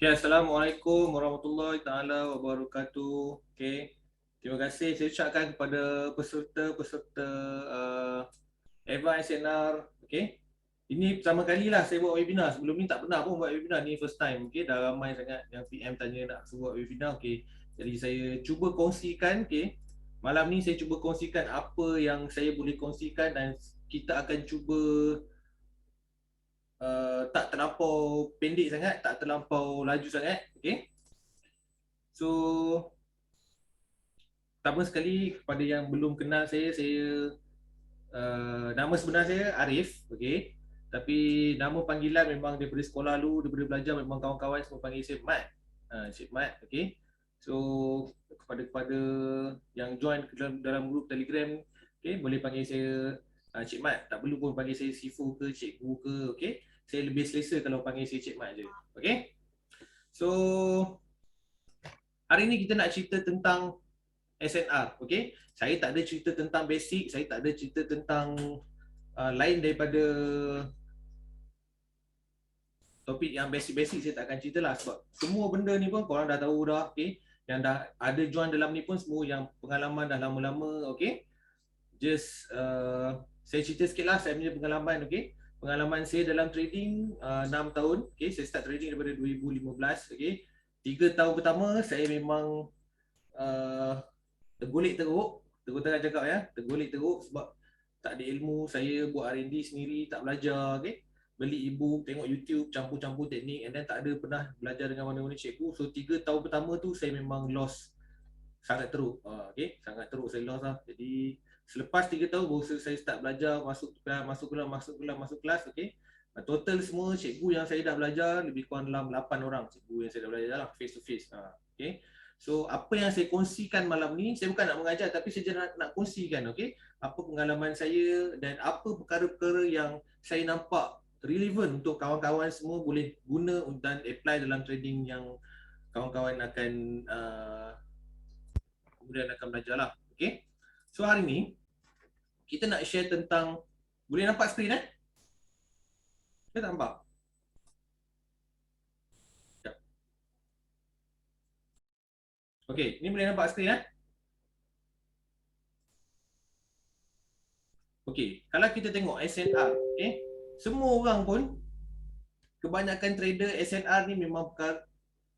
Okay, Assalamualaikum warahmatullahi taala wabarakatuh. Okay, terima kasih saya ucapkan kepada peserta-peserta Eva SNR. Okay, ini pertama kali lah saya buat webinar. Sebelum ni tak pernah pun buat webinar, ni first time. Okay, dah ramai sangat yang PM tanya nak buat webinar. Okay, jadi saya cuba kongsikan. Okay, malam ni saya cuba kongsikan apa yang saya boleh kongsikan dan kita akan cuba tak terlampau pendek sangat, tak terlampau laju sangat. Okay, so pertama sekali kepada yang belum kenal saya nama sebenar saya Arif, okey. Tapi nama panggilan memang daripada sekolah dulu, daripada belajar memang kawan-kawan semua panggil saya Mat. Cik Mat, okey. So kepada yang join dalam grup Telegram, okey, boleh panggil saya Cik Mat. Tak perlu pun panggil saya Sifu ke Cikgu ke, okey. Saya lebih selesa kalau panggil saya Cik Mat je. Okey. So hari ni kita nak cerita tentang SNR, okey. Saya tak ada cerita tentang basic, saya tak ada cerita tentang lain daripada topik yang basic-basic. Saya tak akan cerita lah sebab semua benda ni pun korang dah tahu dah, okey. Yang dah ada join dalam ni pun semua yang pengalaman dah lama-lama, okey. Just saya cerita sikit lah saya punya pengalaman, okey. Pengalaman saya dalam trading 6 tahun, okey. Saya start trading daripada 2015, okey. 3 tahun pertama saya memang uh, tergolek teruk, teruk terang cakap ya, tergolek teruk sebab tak ada ilmu. Saya buat R&D sendiri, tak belajar, okay? Beli ebook, tengok YouTube, campur-campur teknik, and then tak ada pernah belajar dengan mana-mana cikgu. So 3 tahun pertama tu saya memang lost sangat teruk, okay? Sangat teruk saya lost lah. Jadi selepas 3 tahun baru saya start belajar, masuk kelas, okay? Total semua cikgu yang saya dah belajar lebih kurang dalam 8 orang cikgu yang saya dah belajar lah, face to face, okay? So apa yang saya kongsikan malam ni, saya bukan nak mengajar tapi saya nak kongsikan, okay? Apa pengalaman saya dan apa perkara-perkara yang saya nampak relevan untuk kawan-kawan semua boleh guna dan apply dalam trading yang kawan-kawan akan kemudian akan belajar lah. Okay? So hari ni kita nak share tentang, boleh nampak skrin eh? Saya tak nampak. Okay, ni boleh nampak skrin eh? Okay, kalau kita tengok SNR, okay? Semua orang pun, kebanyakan trader SNR ni memang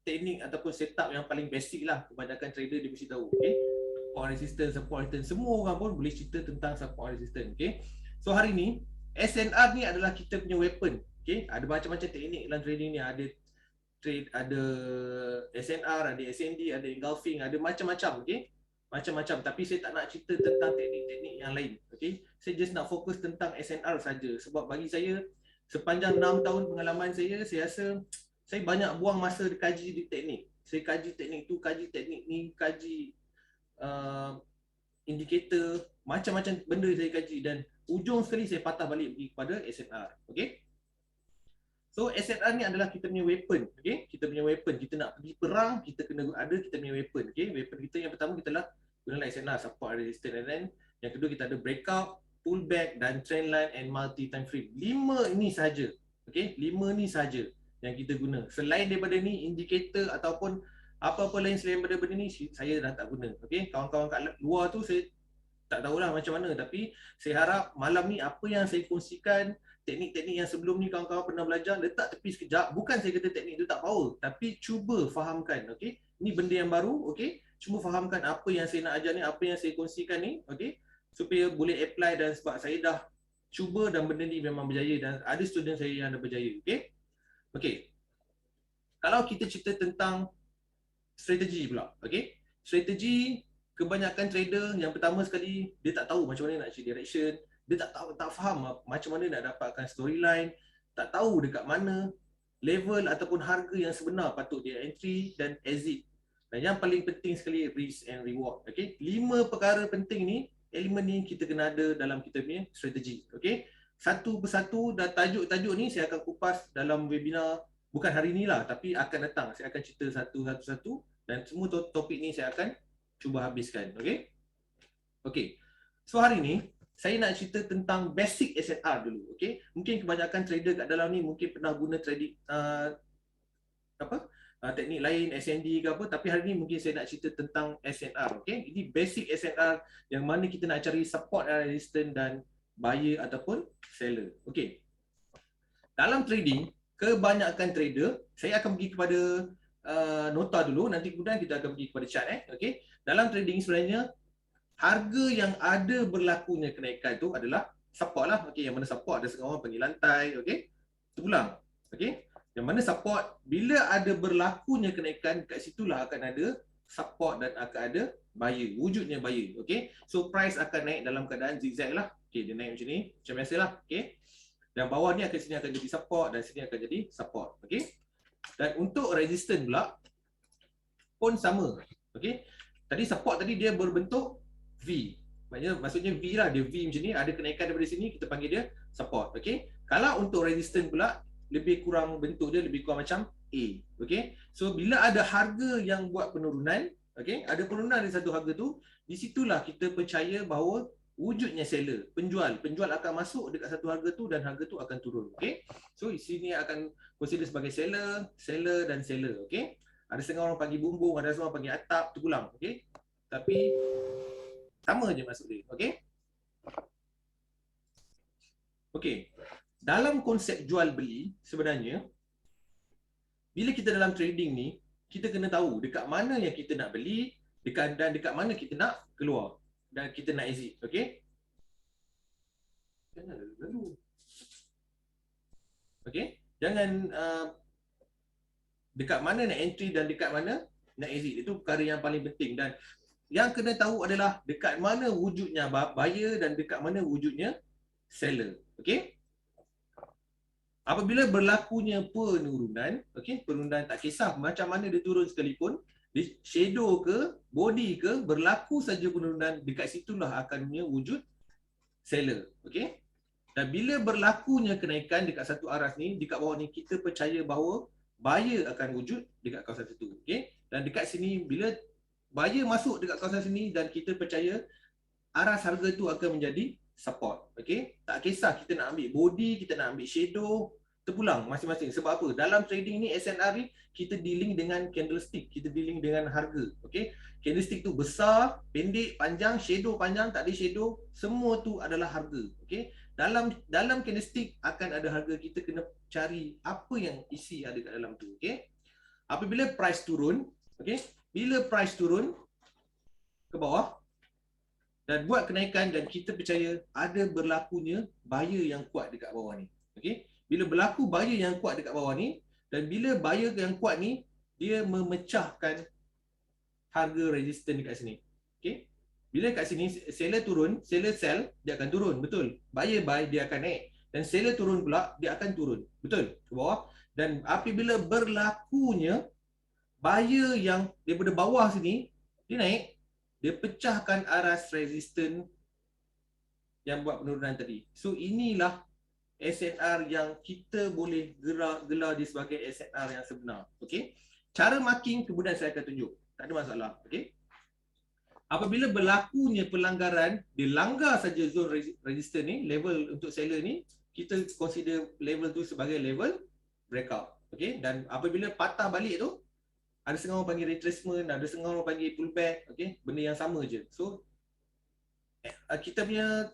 teknik ataupun setup yang paling basic lah. Kebanyakan trader dia mesti tahu, okay? Support resistance, semua orang pun boleh cerita tentang support resistance, okay? So hari ni SNR ni adalah kita punya weapon, okay? Ada macam-macam teknik dalam trading ni, ada trade, ada SNR, ada SND, ada engulfing, ada macam-macam, okay? Macam-macam, tapi saya tak nak cerita tentang teknik-teknik yang lain, okay? Saya just nak fokus tentang SNR saja sebab bagi saya sepanjang 6 tahun pengalaman saya rasa saya banyak buang masa kaji di teknik. Saya kaji teknik tu, kaji teknik ni, kaji uh, indikator, macam-macam benda saya kaji dan ujung sekali saya patah balik pergi kepada SNR. Okay? So SNR ni adalah kita punya weapon. Okay? Kita punya weapon. Kita nak pergi perang, kita kena ada kita punya weapon. Okay? Weapon kita yang pertama kita lah gunalah SNR, support resistance, and then yang kedua kita ada breakout, pullback dan trendline and multi time frame. 5 ini saja. Okay? 5 ni saja yang kita guna. Selain daripada ni, indikator ataupun apa-apa lain selain daripada benda ni saya dah tak guna. Okay? Kawan-kawan kat luar tu saya tak tahulah macam mana, tapi saya harap malam ni apa yang saya kongsikan, teknik-teknik yang sebelum ni kawan-kawan pernah belajar, letak tepi sekejap. Bukan saya kata teknik tu tak power, tapi cuba fahamkan, okey? Ni benda yang baru, okey? Cuba fahamkan apa yang saya nak ajar ni, apa yang saya kongsikan ni, okey? Supaya boleh apply, dan sebab saya dah cuba dan benda ni memang berjaya dan ada student saya yang dah berjaya, okey? Okey. Kalau kita cerita tentang strategi pula, okey? Strategi, kebanyakan trader yang pertama sekali dia tak tahu macam mana nak cari direction, dia tak tahu, tak faham macam mana nak dapatkan storyline, tak tahu dekat mana level ataupun harga yang sebenar patut dia entry dan exit. Dan yang paling penting sekali, risk and reward. Okey, 5 perkara penting ni, elemen ni kita kena ada dalam kita punya strategi. Okey, satu persatu dan tajuk-tajuk ni saya akan kupas dalam webinar, bukan hari ni lah, tapi akan datang. Saya akan cerita satu-satu dan semua topik ni saya akan cuba habiskan. Okey? Okey. So hari ni saya nak cerita tentang basic SNR dulu. Okey? Mungkin kebanyakan trader kat dalam ni mungkin pernah guna trading apa? teknik lain SND ke apa, tapi hari ni mungkin saya nak cerita tentang SNR. Okey, ini basic SNR yang mana kita nak cari support and resistance dan buyer ataupun seller. Okey, dalam trading kebanyakan trader, saya akan pergi kepada nota dulu, nanti kemudian kita akan pergi kepada chart. Okey, dalam trading sebenarnya harga yang ada berlakunya kenaikan itu adalah support lah. Okey, yang mana support ada setengah orang panggil lantai. Okey, terulang. Okey, yang mana support bila ada berlakunya kenaikan, kat situlah akan ada support dan akan ada buyer, wujudnya buyer. Okey, so price akan naik dalam keadaan zigzag lah. Okey, dia naik macam ni, macam biasalah. Okey, dan bawah ni akan sini akan jadi support dan sini akan jadi support. Okey, dan untuk resistance pula pun sama. Okey, tadi support tadi dia berbentuk V. Maksudnya V lah, dia V macam ni, ada kenaikan daripada sini, kita panggil dia support. Okey, kalau untuk resistance pula lebih kurang bentuk dia lebih kurang macam A. Okey, so bila ada harga yang buat penurunan, okey, ada penurunan di satu harga tu, di situlah kita percaya bahawa wujudnya seller, penjual akan masuk dekat satu harga tu dan harga tu akan turun. Okey, so di sini akan consider sebagai seller dan seller. Okey, ada setengah orang panggil bumbung, ada setengah orang panggil atap, terpulang. Okey, tapi sama je maksud dia. Okey, okey, dalam konsep jual beli sebenarnya bila kita dalam trading ni, kita kena tahu dekat mana yang kita nak beli, dan dekat mana kita nak keluar dan kita nak exit. Okey, jangan lalu. Okey, jangan dekat mana nak entry dan dekat mana nak exit. Itu perkara yang paling penting, dan yang kena tahu adalah dekat mana wujudnya buyer dan dekat mana wujudnya seller. Okey, apabila berlakunya penurunan, okey, penurunan tak kisah macam mana dia turun sekalipun, di shadow ke, body ke, berlaku saja penurunan, dekat situlah akannya wujud seller. Okey, dan bila berlakunya kenaikan dekat satu aras ni, dekat bawah ni, kita percaya bahawa buyer akan wujud dekat kawasan situ. Okey, dan dekat sini bila buyer masuk dekat kawasan sini dan kita percaya aras harga tu akan menjadi support. Okey, tak kisah kita nak ambil body, kita nak ambil shadow, terpulang masing-masing. Sebab apa? Dalam trading ni SNR ni kita dealing dengan candlestick, kita dealing dengan harga. Okey, candlestick tu besar, pendek, panjang, shadow panjang, tak ada shadow, semua tu adalah harga. Okey, dalam candlestick akan ada harga, kita kena cari apa yang isi ada kat dalam tu. Okey, apabila price turun, okey, bila price turun ke bawah dan buat kenaikan, dan kita percaya ada berlakunya buyer yang kuat dekat bawah ni. Okey, bila berlaku buyer yang kuat dekat bawah ni, dan bila buyer yang kuat ni dia memecahkan harga resistance dekat sini. Okey, bila kat sini seller turun, seller sell, dia akan turun, betul. Buyer buy, dia akan naik. Dan seller turun pula, dia akan turun, betul, ke bawah. Dan apabila berlakunya buyer yang daripada bawah sini dia naik, dia pecahkan aras resistance yang buat penurunan tadi. So inilah SNR yang kita boleh gelar dia sebagai SNR yang sebenar. Okey, cara marking kemudian saya akan tunjuk, tak ada masalah. Okey, apabila berlakunya pelanggaran, dia langgar saja zone resistance ni, level untuk seller ni, kita consider level tu sebagai level breakout. Okey, dan apabila patah balik tu, ada setengah orang panggil retracement, ada setengah orang panggil pullback. Okey, benda yang sama je. So kita punya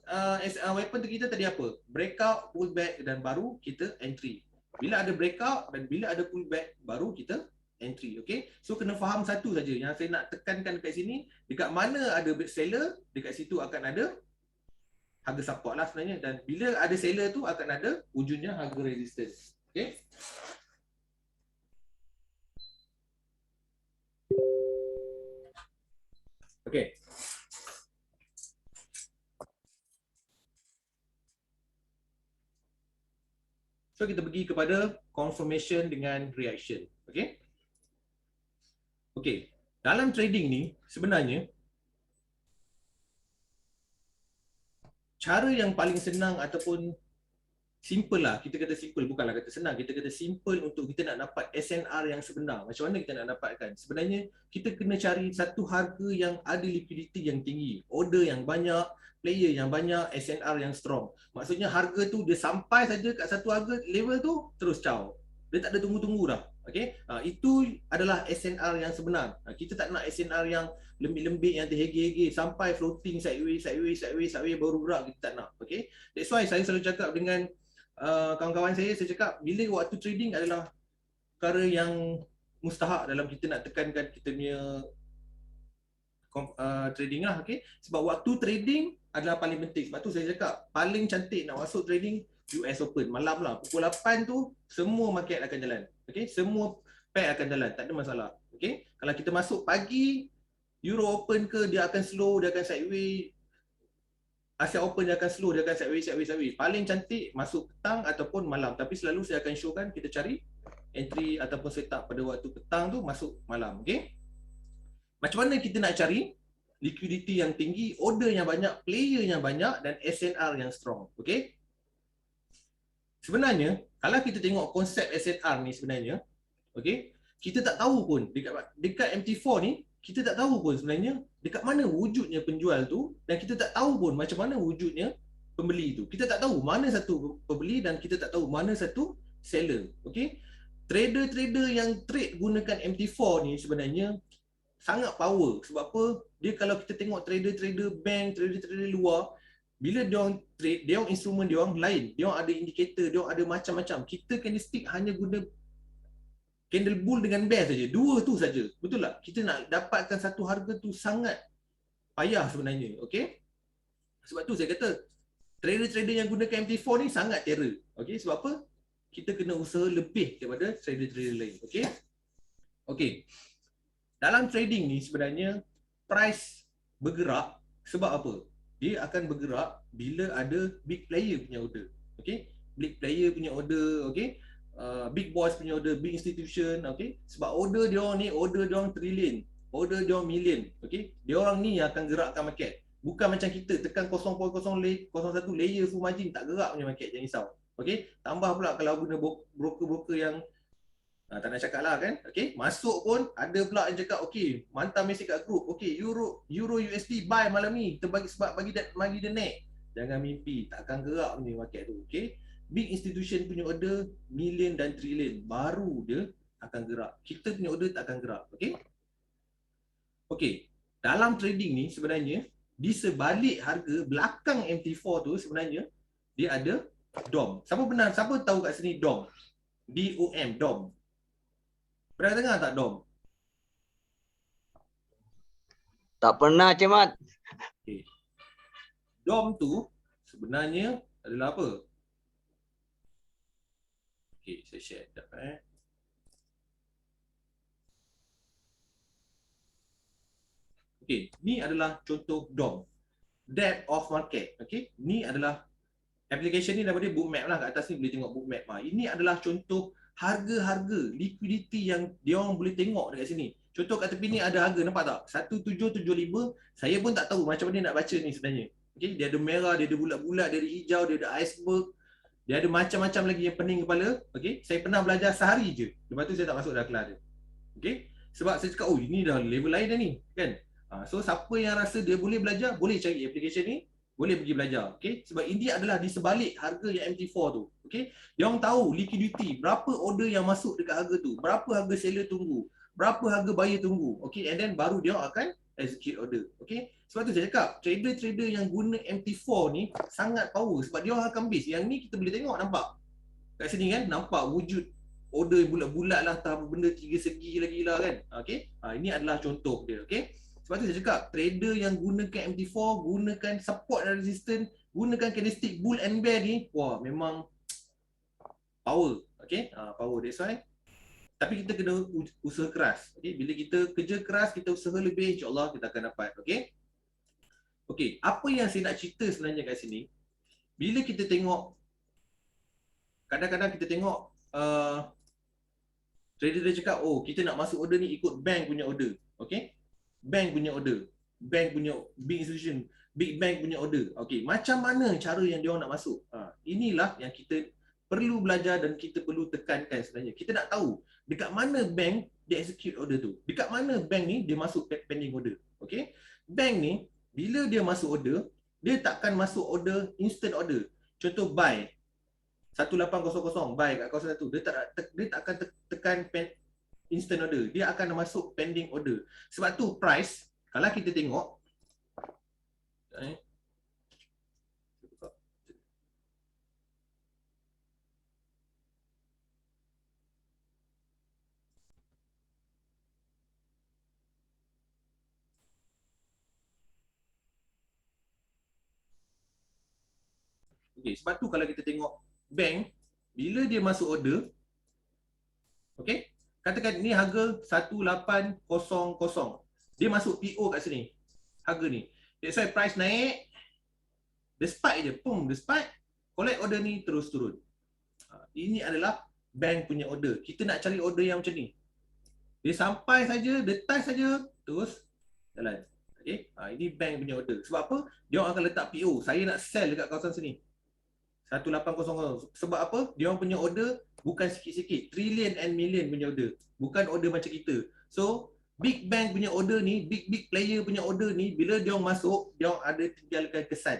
weapon tu kita tadi apa? Breakout, pullback, dan baru kita entry. Bila ada breakout dan bila ada pullback, baru kita entry. Okey, so kena faham satu saja yang saya nak tekankan dekat sini, dekat mana ada seller, dekat situ akan ada harga support lah sebenarnya, dan bila ada seller tu akan ada wujudnya harga resistance. Okey, okey, so kita pergi kepada confirmation dengan reaction. Okey, okey, dalam trading ni sebenarnya cara yang paling senang ataupun simple lah, kita kata simple, bukanlah kata senang, kita kata simple untuk kita nak dapat SNR yang sebenar. Macam mana kita nak dapatkan? Sebenarnya kita kena cari satu harga yang ada liquidity yang tinggi, order yang banyak, player yang banyak, SNR yang strong. Maksudnya harga tu dia sampai saja kat satu harga level tu terus caw. Dia tak ada tunggu-tunggu dah. Okey, itu adalah SNR yang sebenar. Kita tak nak SNR yang lembik-lembik, yang terhege-hege sampai floating sideways baru gerak, kita tak nak. Okey, that's why saya selalu cakap dengan kawan-kawan saya cakap bila waktu trading adalah perkara yang mustahak dalam kita nak tekankan kita punya trading lah. Okay, sebab waktu trading adalah paling penting. Sebab tu saya cakap paling cantik nak masuk trading US Open malam lah, pukul 8 tu semua market akan jalan. Okay, semua pair akan jalan, tak ada masalah. Okay, kalau kita masuk pagi Euro Open ke, dia akan slow, dia akan sideways. Asia Open dia akan slow, dia akan sideways. Paling cantik masuk petang ataupun malam. Tapi selalu saya akan showkan kita cari entry ataupun setup pada waktu petang tu masuk malam. Okay, macam mana kita nak cari liquidity yang tinggi, order yang banyak, player yang banyak dan SNR yang strong. Okay, sebenarnya kalau kita tengok konsep SNR ni sebenarnya, okay, kita tak tahu pun dekat MT4 ni, kita tak tahu pun sebenarnya dekat mana wujudnya penjual tu, dan kita tak tahu pun macam mana wujudnya pembeli tu. Kita tak tahu mana satu pembeli dan kita tak tahu mana satu seller. Okay, trader-trader yang trade gunakan MT4 ni sebenarnya sangat power. Sebab apa? Dia kalau kita tengok trader-trader bank, trader-trader luar, bila dia orang trade, dia orang instrumen dia orang lain. Dia orang ada indikator, dia orang ada macam-macam. Kita candlestick hanya guna candle bull dengan bear saja. Dua tu saja. Betul tak? Kita nak dapatkan satu harga tu sangat payah sebenarnya. Okey? Sebab tu saya kata trader-trader yang gunakan MT4 ni sangat terror. Okey? Sebab apa? Kita kena usaha lebih daripada trader-trader lain. Okey? Okey. Dalam trading ni sebenarnya price bergerak sebab apa? Dia akan bergerak bila ada big player punya order. Okay? Big player punya order, okay? Big boys punya order, big institution, okay? Sebab order dia orang ni, order dia orang trillion, order dia orang million, okay? Dia orang ni yang akan gerakkan market. Bukan macam kita tekan 0.01 layer full margin tak gerak punya market, jangan risau. Okay? Tambah pula kalau guna broker-broker yang tak nak cakap lah kan. Okay, masuk pun ada pula yang cakap okay, mantap mesej kat group. Okay, Euro USD buy malam ni, kita bagi sebab bagi dia naik. Jangan mimpi, takkan gerak ni market tu. Okay, big institution punya order million dan trillion, baru dia akan gerak. Kita punya order tak akan gerak. Okay, okay, dalam trading ni sebenarnya di sebalik harga belakang MT4 tu sebenarnya dia ada DOM. Siapa tahu kat sini DOM? DOM, DOM. Pernah dengar tak DOM? Tak pernah, Cik Mat. Okay. DOM tu sebenarnya adalah apa? Okay, saya share sekejap. Okay, ni adalah contoh DOM. Depth of market. Okay, ni adalah application ni daripada Bookmap lah. Kat atas ni boleh tengok Bookmap. Ini adalah contoh harga-harga liquidity yang dia orang boleh tengok dekat sini. Contoh kat tepi ni ada harga, nampak tak? 1775. Saya pun tak tahu macam mana nak baca ni sebenarnya. Okay, dia ada merah, dia ada bulat-bulat, dia ada hijau, dia ada iceberg. Dia ada macam-macam lagi yang pening kepala. Okay, saya pernah belajar sehari je. Lepas tu saya tak masuk dalam kelas dia. Okay, sebab saya cakap, oh ini dah level lain dah ni. Kan? So siapa yang rasa dia boleh belajar, boleh cari application ni. Boleh pergi belajar. Okay, sebab ini adalah di sebalik harga yang MT4 tu. Okay, dia orang tahu liquidity, berapa order yang masuk dekat harga tu, berapa harga seller tunggu, berapa harga buyer tunggu. Okay, and then baru dia akan execute order. Okay, sebab tu saya cakap trader-trader yang guna MT4 ni sangat power sebab dia orang akan base. Yang ni kita boleh tengok, nampak kat sini kan, nampak wujud order bulat-bulat lah, tak benda tiga segi lagi lah kan. Okay, ini adalah contoh dia. Okay, sebab tu saya cakap trader yang gunakan MT4, gunakan support dan resistance, gunakan candlestick bull and bear ni, wah memang power. Okay, power, that's why. Tapi kita kena usaha keras. Okay, bila kita kerja keras, kita usaha lebih, insyaAllah kita akan dapat. Okay, okay, apa yang saya nak cerita sebenarnya kat sini, bila kita tengok, kadang-kadang kita tengok trader dia cakap, oh kita nak masuk order ni ikut bank punya order. Okay, bank punya order, bank punya big institution, big bank punya order. Okay, macam mana cara yang dia orang nak masuk? Inilah yang kita perlu belajar dan kita perlu tekankan sebenarnya. Kita nak tahu dekat mana bank dia execute order tu. Dekat mana bank ni dia masuk pending order. Okay, bank ni bila dia masuk order, dia takkan masuk order instant order. Contoh buy 1800 buy kat kawasan satu, dia tak akan tekan instant order, dia akan masuk pending order. Sebab tu price, kalau kita tengok okay, sebab tu kalau kita tengok bank, bila dia masuk order, okay, katakan ni harga 1800, dia masuk PO kat sini, harga ni, that's why price naik, dia spike je, pum, dia spike, collect order ni terus turun. Ini adalah bank punya order. Kita nak cari order yang macam ni, dia sampai saja, dia touch saja, terus jalan. Okay, ini bank punya order. Sebab apa? Dia orang akan letak PO, saya nak sell dekat kawasan sini 1800. Sebab apa? Dia orang punya order bukan sikit-sikit, trillion and million punya order, bukan order macam kita. So big bank punya order ni, big player punya order ni, bila dia orang masuk, dia orang ada tinggalkan kesan.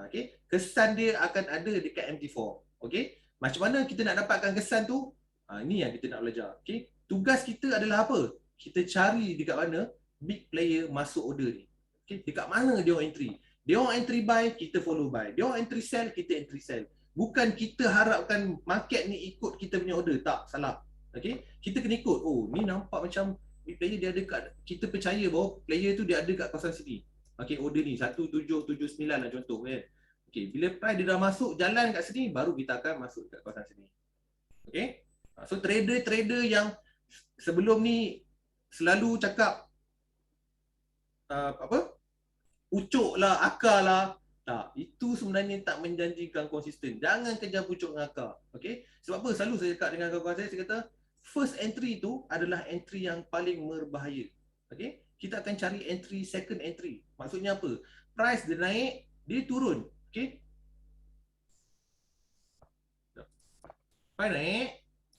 Okay, kesan dia akan ada dekat MT4. Okay, macam mana kita nak dapatkan kesan tu? Ini yang kita nak belajar. Okay, tugas kita adalah apa? Kita cari dekat mana big player masuk order ni. Okay, dekat mana dia orang entry? Dia orang entry buy, kita follow buy. Dia orang entry sell, kita entry sell. Bukan kita harapkan market ni ikut kita punya order. Tak, salah. Okay, kita kena ikut. Oh, ni nampak macam big player dia ada kat, kita percaya bahawa player tu dia ada kat kawasan sini. Okay, order ni 1779 lah contoh kan. Okay, bila price dia dah masuk jalan kat sini, baru kita akan masuk kat kawasan sini. Okay, so trader-trader yang sebelum ni selalu cakap pucuk lah, akar lah, tak, itu sebenarnya tak menjanjikan konsisten. Jangan kejar pucuk dengan akar. Okay, sebab apa? Selalu saya cakap dengan kawan-kawan saya kata first entry tu adalah entry yang paling berbahaya. Okay, kita akan cari entry, second entry. Maksudnya apa? Price dia naik, dia turun. Okay, price naik,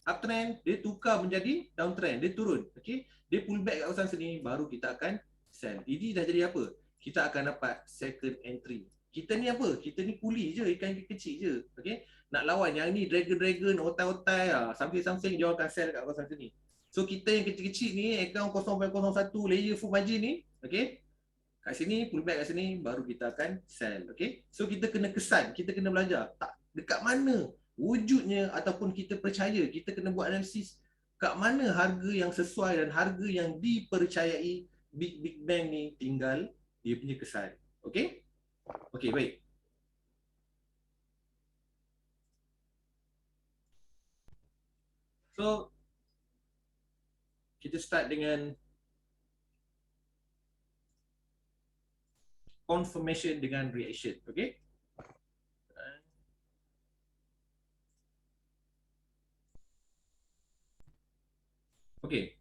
uptrend, dia tukar menjadi downtrend, dia turun. Okay, dia pull back kat kawasan sini, baru kita akan sell. Ini dah jadi apa? Kita akan dapat second entry. Kita ni apa? Kita ni kuli je, ikan kecil je. Okay, nak lawan yang ni dragon, otai-otai, something dia akan sell kat kawasan sini. So kita yang kecil-kecil ni, account 0.01 layer full margin ni, okay, kat sini, pull back kat sini, baru kita akan sell. Okay, so kita kena kesan, kita kena belajar tak dekat mana wujudnya, ataupun kita percaya, kita kena buat analisis kat mana harga yang sesuai dan harga yang dipercayai big bank ni, tinggal dia punya kesan. Okay, okay, baik. So kita start dengan confirmation dengan reaction. Okay, okay,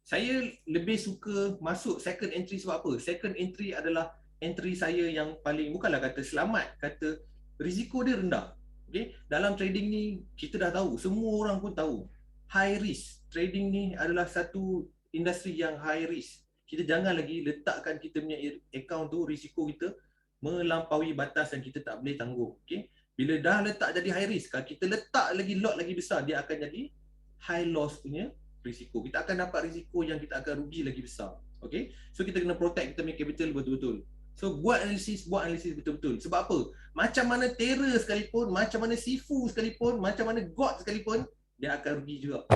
saya lebih suka masuk second entry sebab apa? Second entry adalah entry saya yang paling, bukanlah kata selamat, kata risiko dia rendah. Okay, dalam trading ni kita dah tahu, semua orang pun tahu, high risk. Trading ni adalah satu industri yang high risk. Kita jangan lagi letakkan kita punya account tu, risiko kita melampaui batas yang kita tak boleh tangguh. Okay, bila dah letak jadi high risk, kalau kita letak lagi lot lagi besar, dia akan jadi high loss punya risiko. Kita akan dapat risiko yang kita akan rugi lagi besar. Okay, so kita kena protect kita punya capital betul-betul. So buat analisis betul-betul. Sebab apa? Macam mana terror sekalipun, macam mana sifu sekalipun, macam mana god sekalipun, dia akan rugi juga.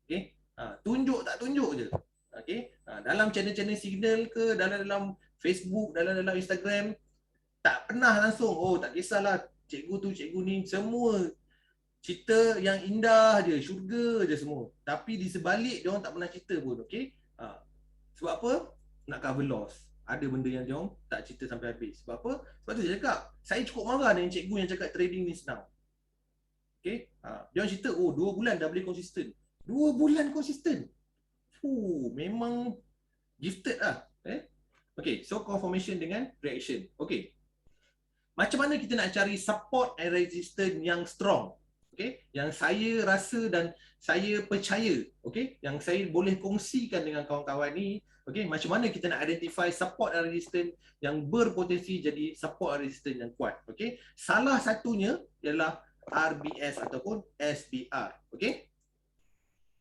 Okay, tunjuk tak tunjuk je. Okay, dalam channel-channel signal ke, dalam Facebook, dalam Instagram, tak pernah langsung, oh tak kisahlah cikgu tu, cikgu ni, semua cerita yang indah je, syurga je semua. Tapi di sebalik dia orang tak pernah cerita pun. Okay, sebab apa? Nak cover loss. Ada benda yang dia orang tak cerita sampai habis. Sebab apa? Sebab tu saya cakap, saya cukup marah dengan cikgu yang cakap trading ni senang. Okay, dia orang cerita, oh 2 bulan dah boleh konsisten. 2 bulan konsisten. Memang gifted lah. Okay, so confirmation dengan reaction. Okay, macam mana kita nak cari support and resistance yang strong? Okay, yang saya rasa dan saya percaya, okay, yang saya boleh kongsikan dengan kawan-kawan ni. Okay, macam mana kita nak identify support and resistance yang berpotensi jadi support and resistance yang kuat. Okay, salah satunya ialah RBS ataupun SBR. Okey?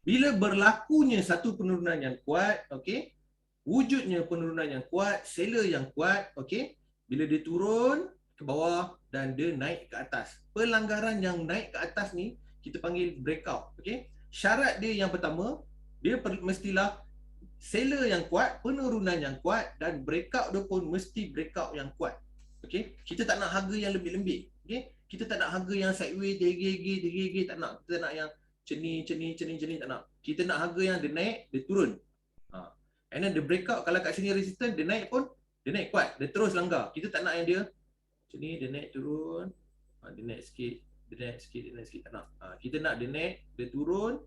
Bila berlakunya satu penurunan yang kuat, okey, wujudnya penurunan yang kuat, seller yang kuat, okey, bila dia turun ke bawah dan dia naik ke atas. Pelanggaran yang naik ke atas ni kita panggil breakout, okey. Syarat dia yang pertama, dia mestilah seller yang kuat, penurunan yang kuat dan breakout dia pun mesti breakout yang kuat. Okey, kita tak nak harga yang lembik-lembik. Okey, kita tak nak harga yang sideways, tergigi, tak nak. Kita nak yang ceni, tak nak. Kita nak harga yang dia naik, dia turun. And then the breakout, kalau kat sini resistance, dia naik pun, dia naik kuat, dia terus langgar. Kita tak nak yang dia sini dia naik turun, dia naik sikit, tak nak. Kita nak dia naik, dia turun,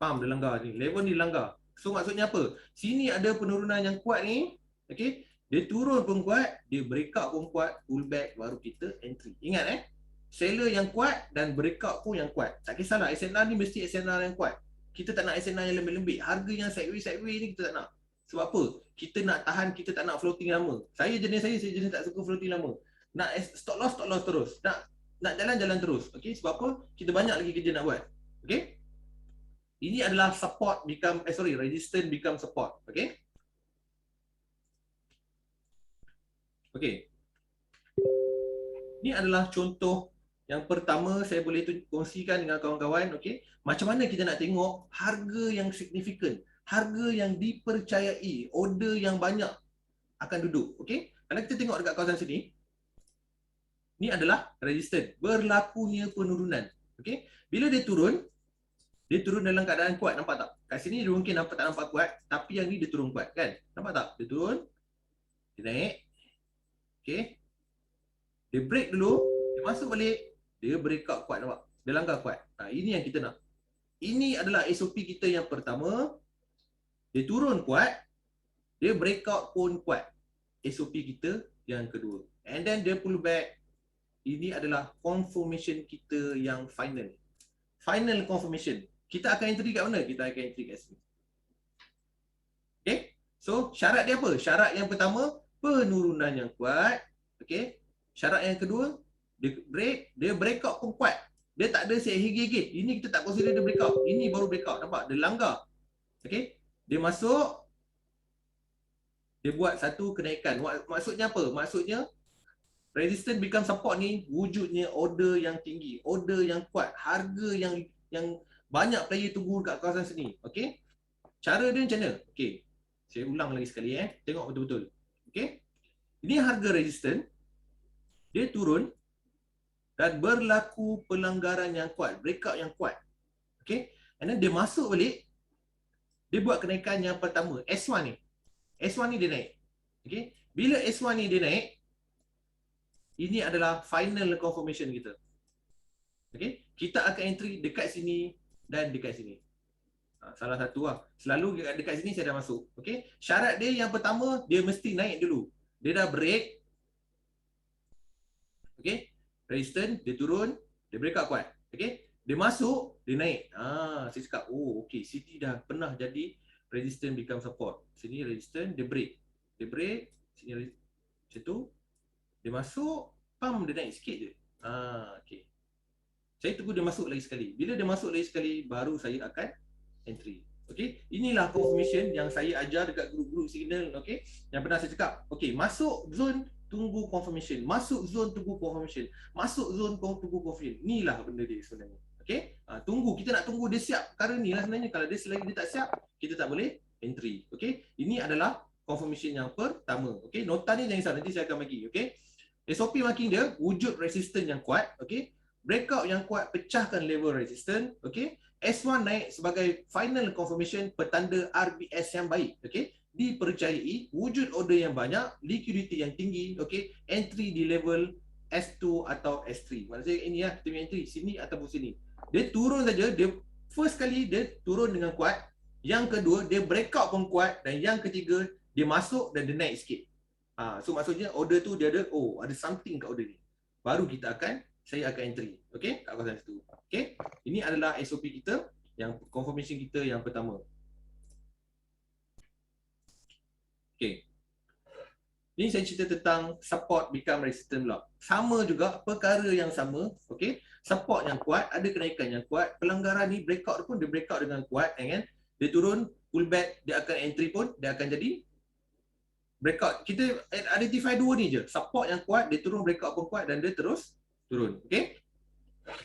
dia langgar ni, level ni langgar. So maksudnya apa? Sini ada penurunan yang kuat ni, okey, dia turun pun kuat, dia breakout pun kuat, pullback baru kita entry. Ingat seller yang kuat dan breakout pun yang kuat. Tak kisahlah, SNR ni mesti SNR yang kuat. Kita tak nak SNR yang lembik-lembik. Harga yang sideways ni kita tak nak. Sebab apa? Kita nak tahan, kita tak nak floating lama. Saya jenis tak suka floating lama. Nak stop loss terus. Nak jalan terus. Okey, sebab apa? Kita banyak lagi kerja nak buat. Okey? Ini adalah resistance become support. Okey? Okey. Ini adalah contoh yang pertama saya boleh kongsikan dengan kawan-kawan. Okey, macam mana kita nak tengok harga yang signifikan, harga yang dipercayai, order yang banyak akan duduk. Okey, kalau kita tengok dekat kawasan sini, ini adalah resistance, berlakunya penurunan. Okey, bila dia turun dalam keadaan kuat, nampak tak? Kat sini dia mungkin tak nampak kuat, tapi yang ni dia turun kuat kan? Nampak tak? Dia turun, dia naik. Okey, dia break dulu, dia masuk balik, dia breakout kuat, nampak? Dia langgar kuat. Ini yang kita nak. Ini adalah SOP kita yang pertama. Dia turun kuat, dia breakout pun kuat. SOP kita yang kedua. And then dia pull back. Ini adalah confirmation kita yang final. Final confirmation. Kita akan entry kat mana? Kita akan entry kat sini. Okay? So, syarat dia apa? Syarat yang pertama, penurunan yang kuat. Okay? Syarat yang kedua, dia breakout pun kuat. Dia tak ada higit-higit. Ini kita tak consider dia breakout. Ini baru breakout. Nampak? Dia langgar. Okay? Dia masuk. Dia buat satu kenaikan. Maksudnya apa? Maksudnya, resistance become support ni wujudnya order yang tinggi. Order yang kuat. Harga yang banyak player tunggu kat kawasan sini. Okay? Cara dia macam mana? Okay. Saya ulang lagi sekali. Tengok betul-betul. Okay? Ini harga resistance. Dia turun dan berlaku pelanggaran yang kuat, breakout yang kuat. Okay? And then dia masuk balik, dia buat kenaikan yang pertama, S1 ni. S1 ni dia naik. Okay? Bila S1 ni dia naik, ini adalah final confirmation kita. Okay? Kita akan entry dekat sini dan dekat sini. Salah satu lah. Selalu dekat sini saya dah masuk. Okay? Syarat dia yang pertama, dia mesti naik dulu. Dia dah break. Okay? Resistance, dia turun, dia breakout kuat. Okay? Dia masuk, dia naik. Saya cakap, okay, City dah pernah jadi resistance become support. Sini resistance, dia break. Dia break, sini macam tu. Dia masuk, dia naik sikit je. Okay. Saya tunggu dia masuk lagi sekali. Bila dia masuk lagi sekali, baru saya akan entry. Okay? Inilah confirmation yang saya ajar dekat group-group signal. Okay? Yang pernah saya cakap. Okay, masuk zone, tunggu confirmation. Masuk zone, tunggu confirmation. Masuk zone, tunggu confirmation. Inilah benda dia sebenarnya. Okay? Tunggu. Kita nak tunggu dia siap. Perkara ni lah sebenarnya. Kalau dia selagi dia tak siap, kita tak boleh entry. Okay? Ini adalah confirmation yang pertama. Okay? Nota ni jangan risau. Nanti saya akan bagi. Okay? SOP marking dia, wujud resistance yang kuat. Okay? Breakout yang kuat, pecahkan level resistance. Okay? S1 naik sebagai final confirmation petanda RBS yang baik. Okay? Dipercayai, wujud order yang banyak, liquidity yang tinggi, okay? Entry di level S2 atau S3. Maksudnya ini ya, kita punya entry sini ataupun sini. Dia turun saja, dia first kali dia turun dengan kuat, yang kedua dia breakout pun kuat, dan yang ketiga dia masuk dan dia naik sikit. So maksudnya order tu dia ada, ada something kat order ni. Baru saya akan entry. Okay? Kat kawasan situ. Okay? Ini adalah SOP kita, yang confirmation kita yang pertama. Okay. Ini saya cerita tentang support become resistant block. Sama juga, perkara yang sama. Okay? Support yang kuat, ada kenaikan yang kuat. Pelanggaran ni breakout pun dia breakout dengan kuat. Kan? Dia turun, pullback, dia akan entry pun, dia akan jadi breakout. Kita identify dua ni je. Support yang kuat, dia turun, breakout pun kuat dan dia terus turun. Okay?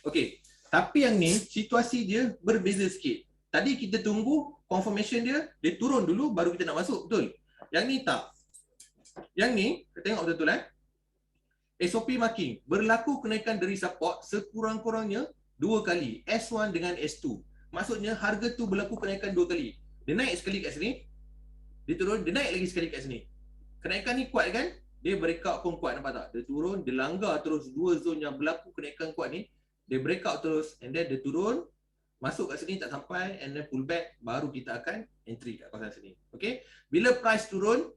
Okay. Tapi yang ni, situasi dia berbeza sikit. Tadi kita tunggu confirmation dia, dia turun dulu baru kita nak masuk. Betul? Yang ni tak. Yang ni, kita tengok betul-betul SOP marking. Berlaku kenaikan dari support sekurang-kurangnya 2 kali. S1 dengan S2. Maksudnya harga tu berlaku kenaikan 2 kali. Dia naik sekali kat sini. Dia turun, dia naik lagi sekali kat sini. Kenaikan ni kuat kan? Dia breakout pun kuat, nampak tak? Dia turun, dia langgar terus dua zone yang berlaku kenaikan kuat ni. Dia breakout terus and then dia turun, masuk kat sini tak sampai and then pull back, baru kita akan entry kat kawasan sini. Okay? Bila price turun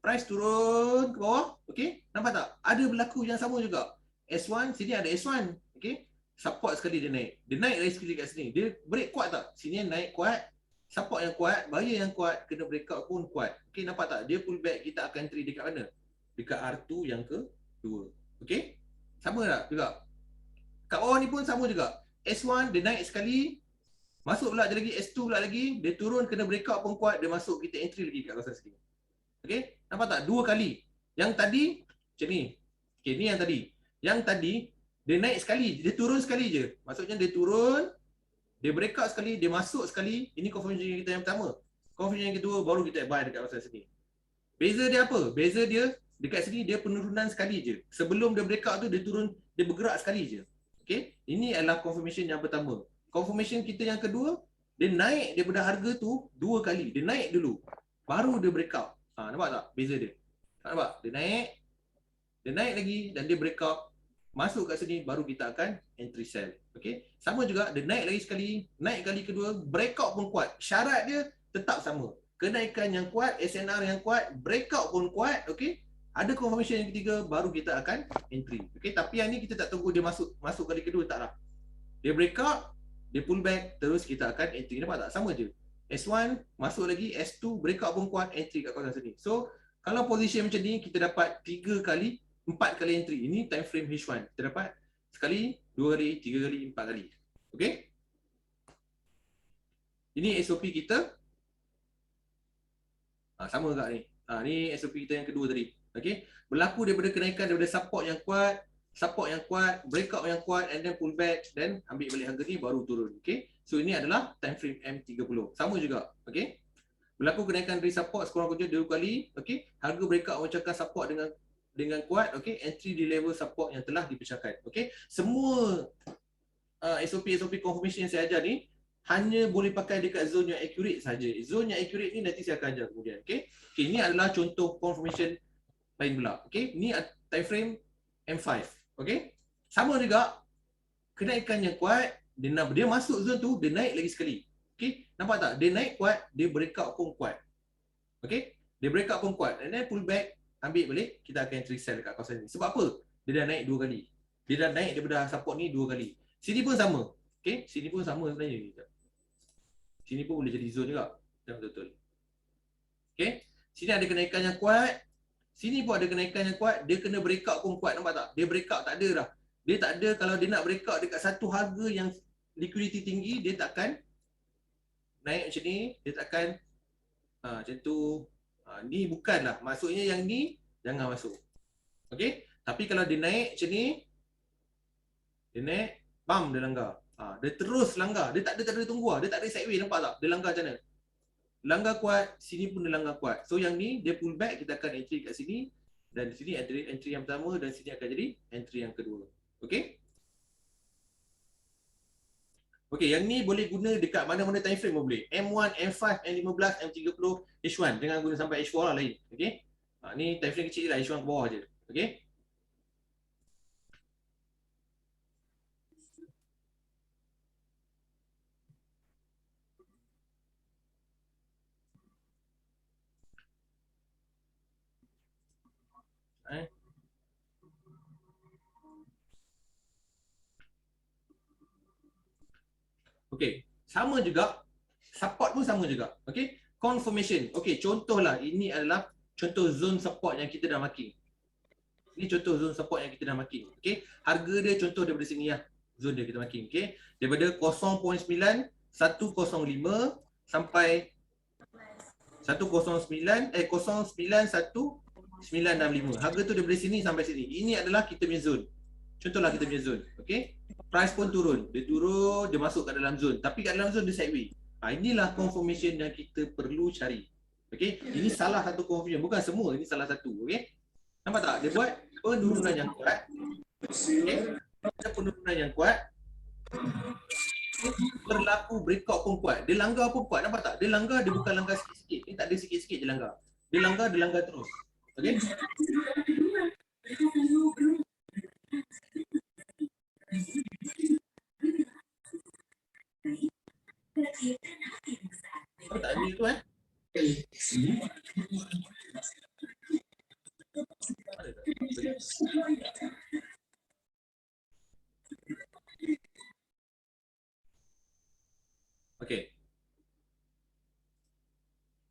ke bawah, okay? Nampak tak? Ada berlaku yang sama juga. S1, sini ada S1, okay? Support sekali dia naik. Dia naik lagi sekali kat sini. Dia break kuat tak? Sini naik kuat, support yang kuat, buyer yang kuat, kena breakout pun kuat. Okay, nampak tak? Dia pull back, kita akan entry dekat mana? Dekat R2 yang kedua. Okay? Sama tak juga? Kat bawah ni pun sama juga. S1 dia naik sekali, masuk pula dia lagi, S2 pula lagi, dia turun kena breakout pun kuat, dia masuk, kita entry lagi kat kawasan sini. Okay? Nampak tak? Dua kali. Yang tadi, macam ni. Okay, ni yang tadi. Yang tadi, dia naik sekali, dia turun sekali je. Maksudnya dia turun, dia breakout sekali, dia masuk sekali. Ini confirmation kita yang pertama. Confirmation yang kedua, baru kita buy dekat kawasan sini. Beza dia apa? Beza dia, dekat sini dia penurunan sekali je. Sebelum dia breakout tu, dia turun, dia bergerak sekali je. Okay? Ini adalah confirmation yang pertama. Confirmation kita yang kedua, dia naik daripada harga tu 2 kali. Dia naik dulu. Baru dia breakout. Nampak tak beza dia? Nampak? Dia naik lagi dan dia breakout. Masuk kat sini baru kita akan entry sell. Okay? Sama juga dia naik lagi sekali, naik kali kedua, breakout pun kuat. Syarat dia tetap sama. Kenaikan yang kuat, SNR yang kuat, breakout pun kuat, okay? Ada confirmation yang ketiga baru kita akan entry. Okay? Tapi yang ni kita tak tunggu dia masuk kali kedua, taklah. Dia breakout, dia pull back, terus kita akan entry. Nampak tak? Sama je. S1 masuk lagi, S2 breakout pun kuat, entry kat kawasan sini. So, kalau position macam ni kita dapat 3 kali, 4 kali entry. Ini time frame H1. Kita dapat sekali, 2 kali, 3 kali, 4 kali. Okey? Ini SOP kita. Sama juga ni. Ni SOP kita yang kedua tadi. Okey? Berlaku daripada kenaikan daripada support yang kuat, breakout yang kuat and then pull back, then ambil balik harga ni baru turun. Okey? So ini adalah time frame M30. Sama juga. Okey? Berlaku kenaikan dari support sekurang-kurangnya 2 kali. Okey? Harga breakout memecahkan support dengan kuat. Okey? Entry di level support yang telah dipecahkan. Okey? Semua SOP confirmation yang saya ajar ni hanya boleh pakai dekat zone yang accurate saja. Zone yang accurate ni nanti saya akan ajar kemudian. Okey? Okay, ini adalah contoh confirmation lain pula. Okey? Ni time frame M5. Okey? Sama juga kenaikan yang kuat, dia masuk zone tu, dia naik lagi sekali. Okey? Nampak tak? Dia naik kuat, dia breakout pun kuat. Okey? Dia breakout pun kuat. And then pull back, ambil balik, kita akan entry sell dekat kawasan ni. Sebab apa? Dia dah naik 2 kali. Dia dah naik daripada support ni 2 kali. Sini pun sama. Okey? Sini pun sama sebenarnya. Sini pun boleh jadi zone juga. Yang betul-betul. Okey? Sini ada kenaikan yang kuat. Sini pun ada kenaikan yang kuat. Dia kena breakout pun kuat. Nampak tak? Dia breakout tak ada dah. Dia tak ada, kalau dia nak breakout dekat satu harga yang liquidity tinggi, dia takkan naik macam ni. Dia takkan macam tu. Ni bukanlah. Maksudnya yang ni jangan masuk. Okey? Tapi kalau dia naik macam ni, dia naik, bam, dia langgar. Dia terus langgar. Dia tak ada tunggu lah. Dia tak ada sideway, nampak tak? Dia langgar macam mana? Langgar kuat, sini pun dia langgar kuat. So yang ni, dia pull back, kita akan entry kat sini. Dan di sini entry yang pertama dan sini akan jadi entry yang kedua. Okey? Okey, yang ni boleh guna dekat mana-mana time frame pun boleh. M1, M5, M15, M30, H1. Jangan guna sampai H4 lah lain. Okey? Ni time frame kecil lah, H1 ke bawah je. Okey? Okey, sama juga. Support pun sama juga. Okey, confirmation. Okey, contohlah ini adalah contoh zone support yang kita dah marking. Ini contoh zone support yang kita dah marking. Okay. Harga dia contoh daripada sini lah. Zone dia kita marking. Okay. Daripada 0.9, 105 sampai 091,965. Harga tu daripada sini sampai sini. Ini adalah kita punya zone. Contohlah kita punya zone. Okay. Price pun turun. Dia turun, dia masuk kat dalam zone. Tapi kat dalam zone dia sideway. Inilah confirmation yang kita perlu cari. Okay. Ini salah satu confirmation. Bukan semua. Ini salah satu. Okay. Nampak tak? Dia buat penurunan yang kuat. Okay. Ada penurunan yang kuat. Berlaku breakout pun kuat. Dia langgar pun kuat. Nampak tak? Dia langgar, dia bukan langgar sikit-sikit. Ini tak ada sikit-sikit dia langgar. Dia langgar terus. Okay? Nampak tak ni tu Okey.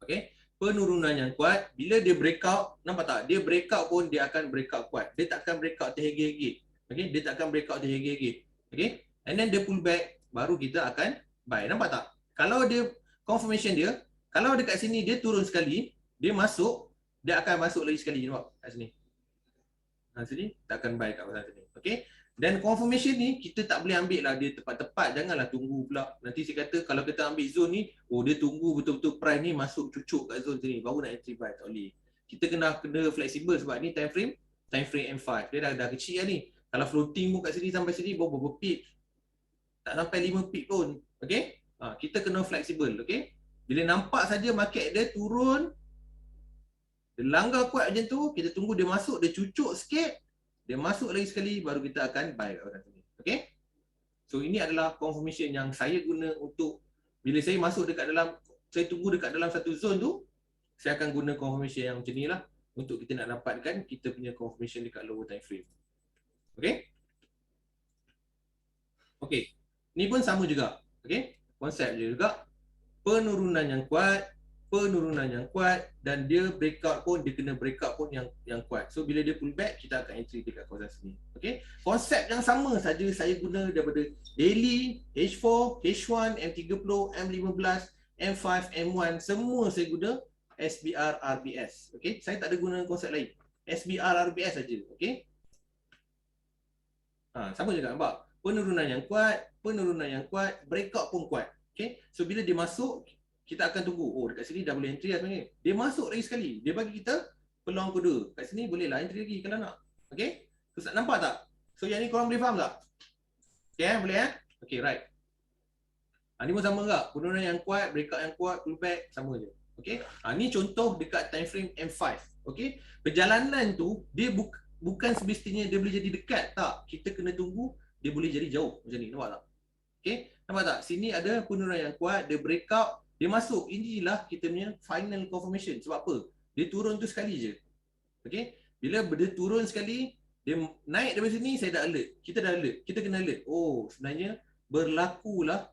Okey. Penurunan yang kuat, bila dia breakout, nampak tak? Dia breakout pun dia akan breakout kuat. Dia takkan breakout terhege-hege. Okey, dia takkan breakout terhege-hege. Okey. And then dia pull back, baru kita akan buy. Nampak tak? Kalau dia confirmation dia, kalau dekat sini dia turun sekali, dia masuk, dia akan masuk lagi sekali. Nampak kat sini. Sini tak akan buy kat kawasan sini. Okey. Dan confirmation ni kita tak boleh ambil lah dia tepat-tepat, janganlah tunggu pula. Nanti saya kata kalau kita ambil zone ni, oh dia tunggu betul-betul price ni masuk cucuk kat zone sini baru nak entry buy, tak boleh. Kita kena fleksibel sebab ni time frame M5. Dia dah kecil lah ni. Kalau floating pun kat sini sampai sini berapa pip? Tak sampai 5 pip pun. Okey? Kita kena fleksibel, okey? Bila nampak saja market dia turun, dia langgar kuat macam tu, kita tunggu dia masuk, dia cucuk sikit, dia masuk lagi sekali, baru kita akan buy kat kawasan sini. Okay? So ini adalah confirmation yang saya guna untuk, bila saya masuk dekat dalam, saya tunggu dekat dalam satu zone tu, saya akan guna confirmation yang macam ni lah, untuk kita nak dapatkan kita punya confirmation dekat lower time frame. Okay? Okay. Ni pun sama juga. Okay? Konsep je juga. Penurunan yang kuat, dan dia breakout pun, dia kena breakout pun yang kuat. So bila dia pull back, kita akan entry dekat kawasan sini. Okay? Konsep yang sama saja saya guna daripada daily, H4, H1, M30, M15, M5, M1, semua saya guna SBR RBS. Okay? Saya tak ada guna konsep lain. SBR RBS saja. Okay? Sama juga, nampak? Penurunan yang kuat, breakout pun kuat. Okay? So bila dia masuk, kita akan tunggu. Oh, dekat sini dah boleh entry lah sebenarnya. Dia masuk lagi sekali. Dia bagi kita peluang kedua. Kat sini bolehlah entry lagi kalau nak. Okay? So, nampak tak? So yang ni korang boleh faham tak? Okay, boleh Okay, right. Ni pun sama tak? Penurunan yang kuat, breakout yang kuat, pullback, sama je. Okay? Ni contoh dekat time frame M5. Okay? Perjalanan tu, dia bukan semestinya dia boleh jadi dekat. Tak. Kita kena tunggu, dia boleh jadi jauh. Macam ni, nampak tak? Okay? Nampak tak? Sini ada penurunan yang kuat, dia breakout, dia masuk. Inilah kita punya final confirmation. Sebab apa? Dia turun tu sekali je. Okay? Bila dia turun sekali, dia naik dari sini, saya dah alert. Kita dah alert. Kita kena alert. Oh, sebenarnya berlakulah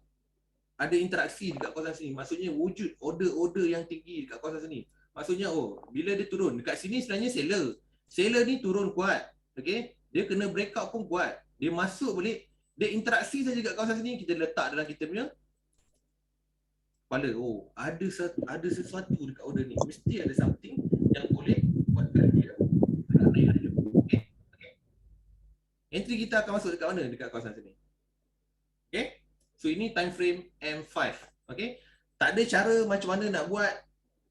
ada interaksi dekat kawasan sini. Maksudnya wujud order-order yang tinggi dekat kawasan sini. Maksudnya, oh, bila dia turun. Dekat sini sebenarnya seller. Seller ni turun kuat. Okay? Dia kena breakout pun kuat. Dia masuk balik. Dia interaksi saja dekat kawasan sini, kita letak dalam kita punya kepala. Oh, ada sesuatu dekat order ni. Mesti ada something yang boleh buatkan dia nak naik harga. Okay? Okay. Entry kita akan masuk dekat mana? Dekat kawasan sini. Okay? So ini time frame M5. Okay? Tak ada cara macam mana nak buat.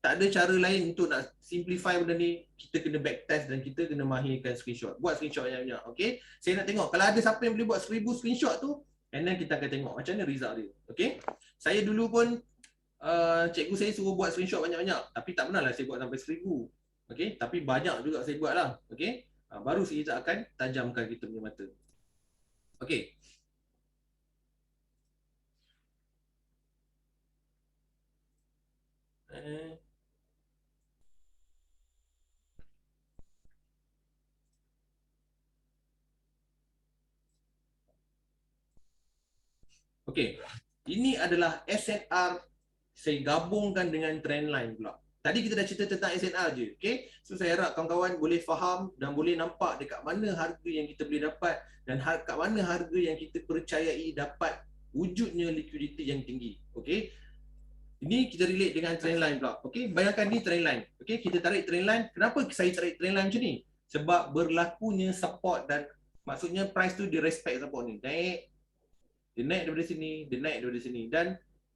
Tak ada cara lain untuk nak simplify benda ni. Kita kena backtest dan kita kena mahirkan screenshot. Buat screenshot banyak-banyak. Okay? Saya nak tengok. Kalau ada siapa yang boleh buat 1000 screenshot tu, and then kita akan tengok macam mana result dia. Okay? Saya dulu pun cikgu saya suruh buat screenshot banyak-banyak. Tapi tak pernah lah saya buat sampai 1000. Okay? Tapi banyak juga saya buat lah. Okay? Baru kita akan tajamkan kita punya mata. Okay? Okey. Ini adalah SNR saya gabungkan dengan trendline pula. Tadi kita dah cerita tentang SNR je. Okay? So saya harap kawan-kawan boleh faham dan boleh nampak dekat mana harga yang kita boleh dapat dan kat mana harga yang kita percayai dapat wujudnya liquidity yang tinggi. Okay? Ini kita relate dengan trendline pula. Okay? Bayangkan ni trendline. Okay? Kita tarik trendline. Kenapa saya tarik trendline macam ni? Sebab berlakunya support dan maksudnya price tu dia respect support ni. Naik, dia naik daripada sini, dia naik daripada sini. Dan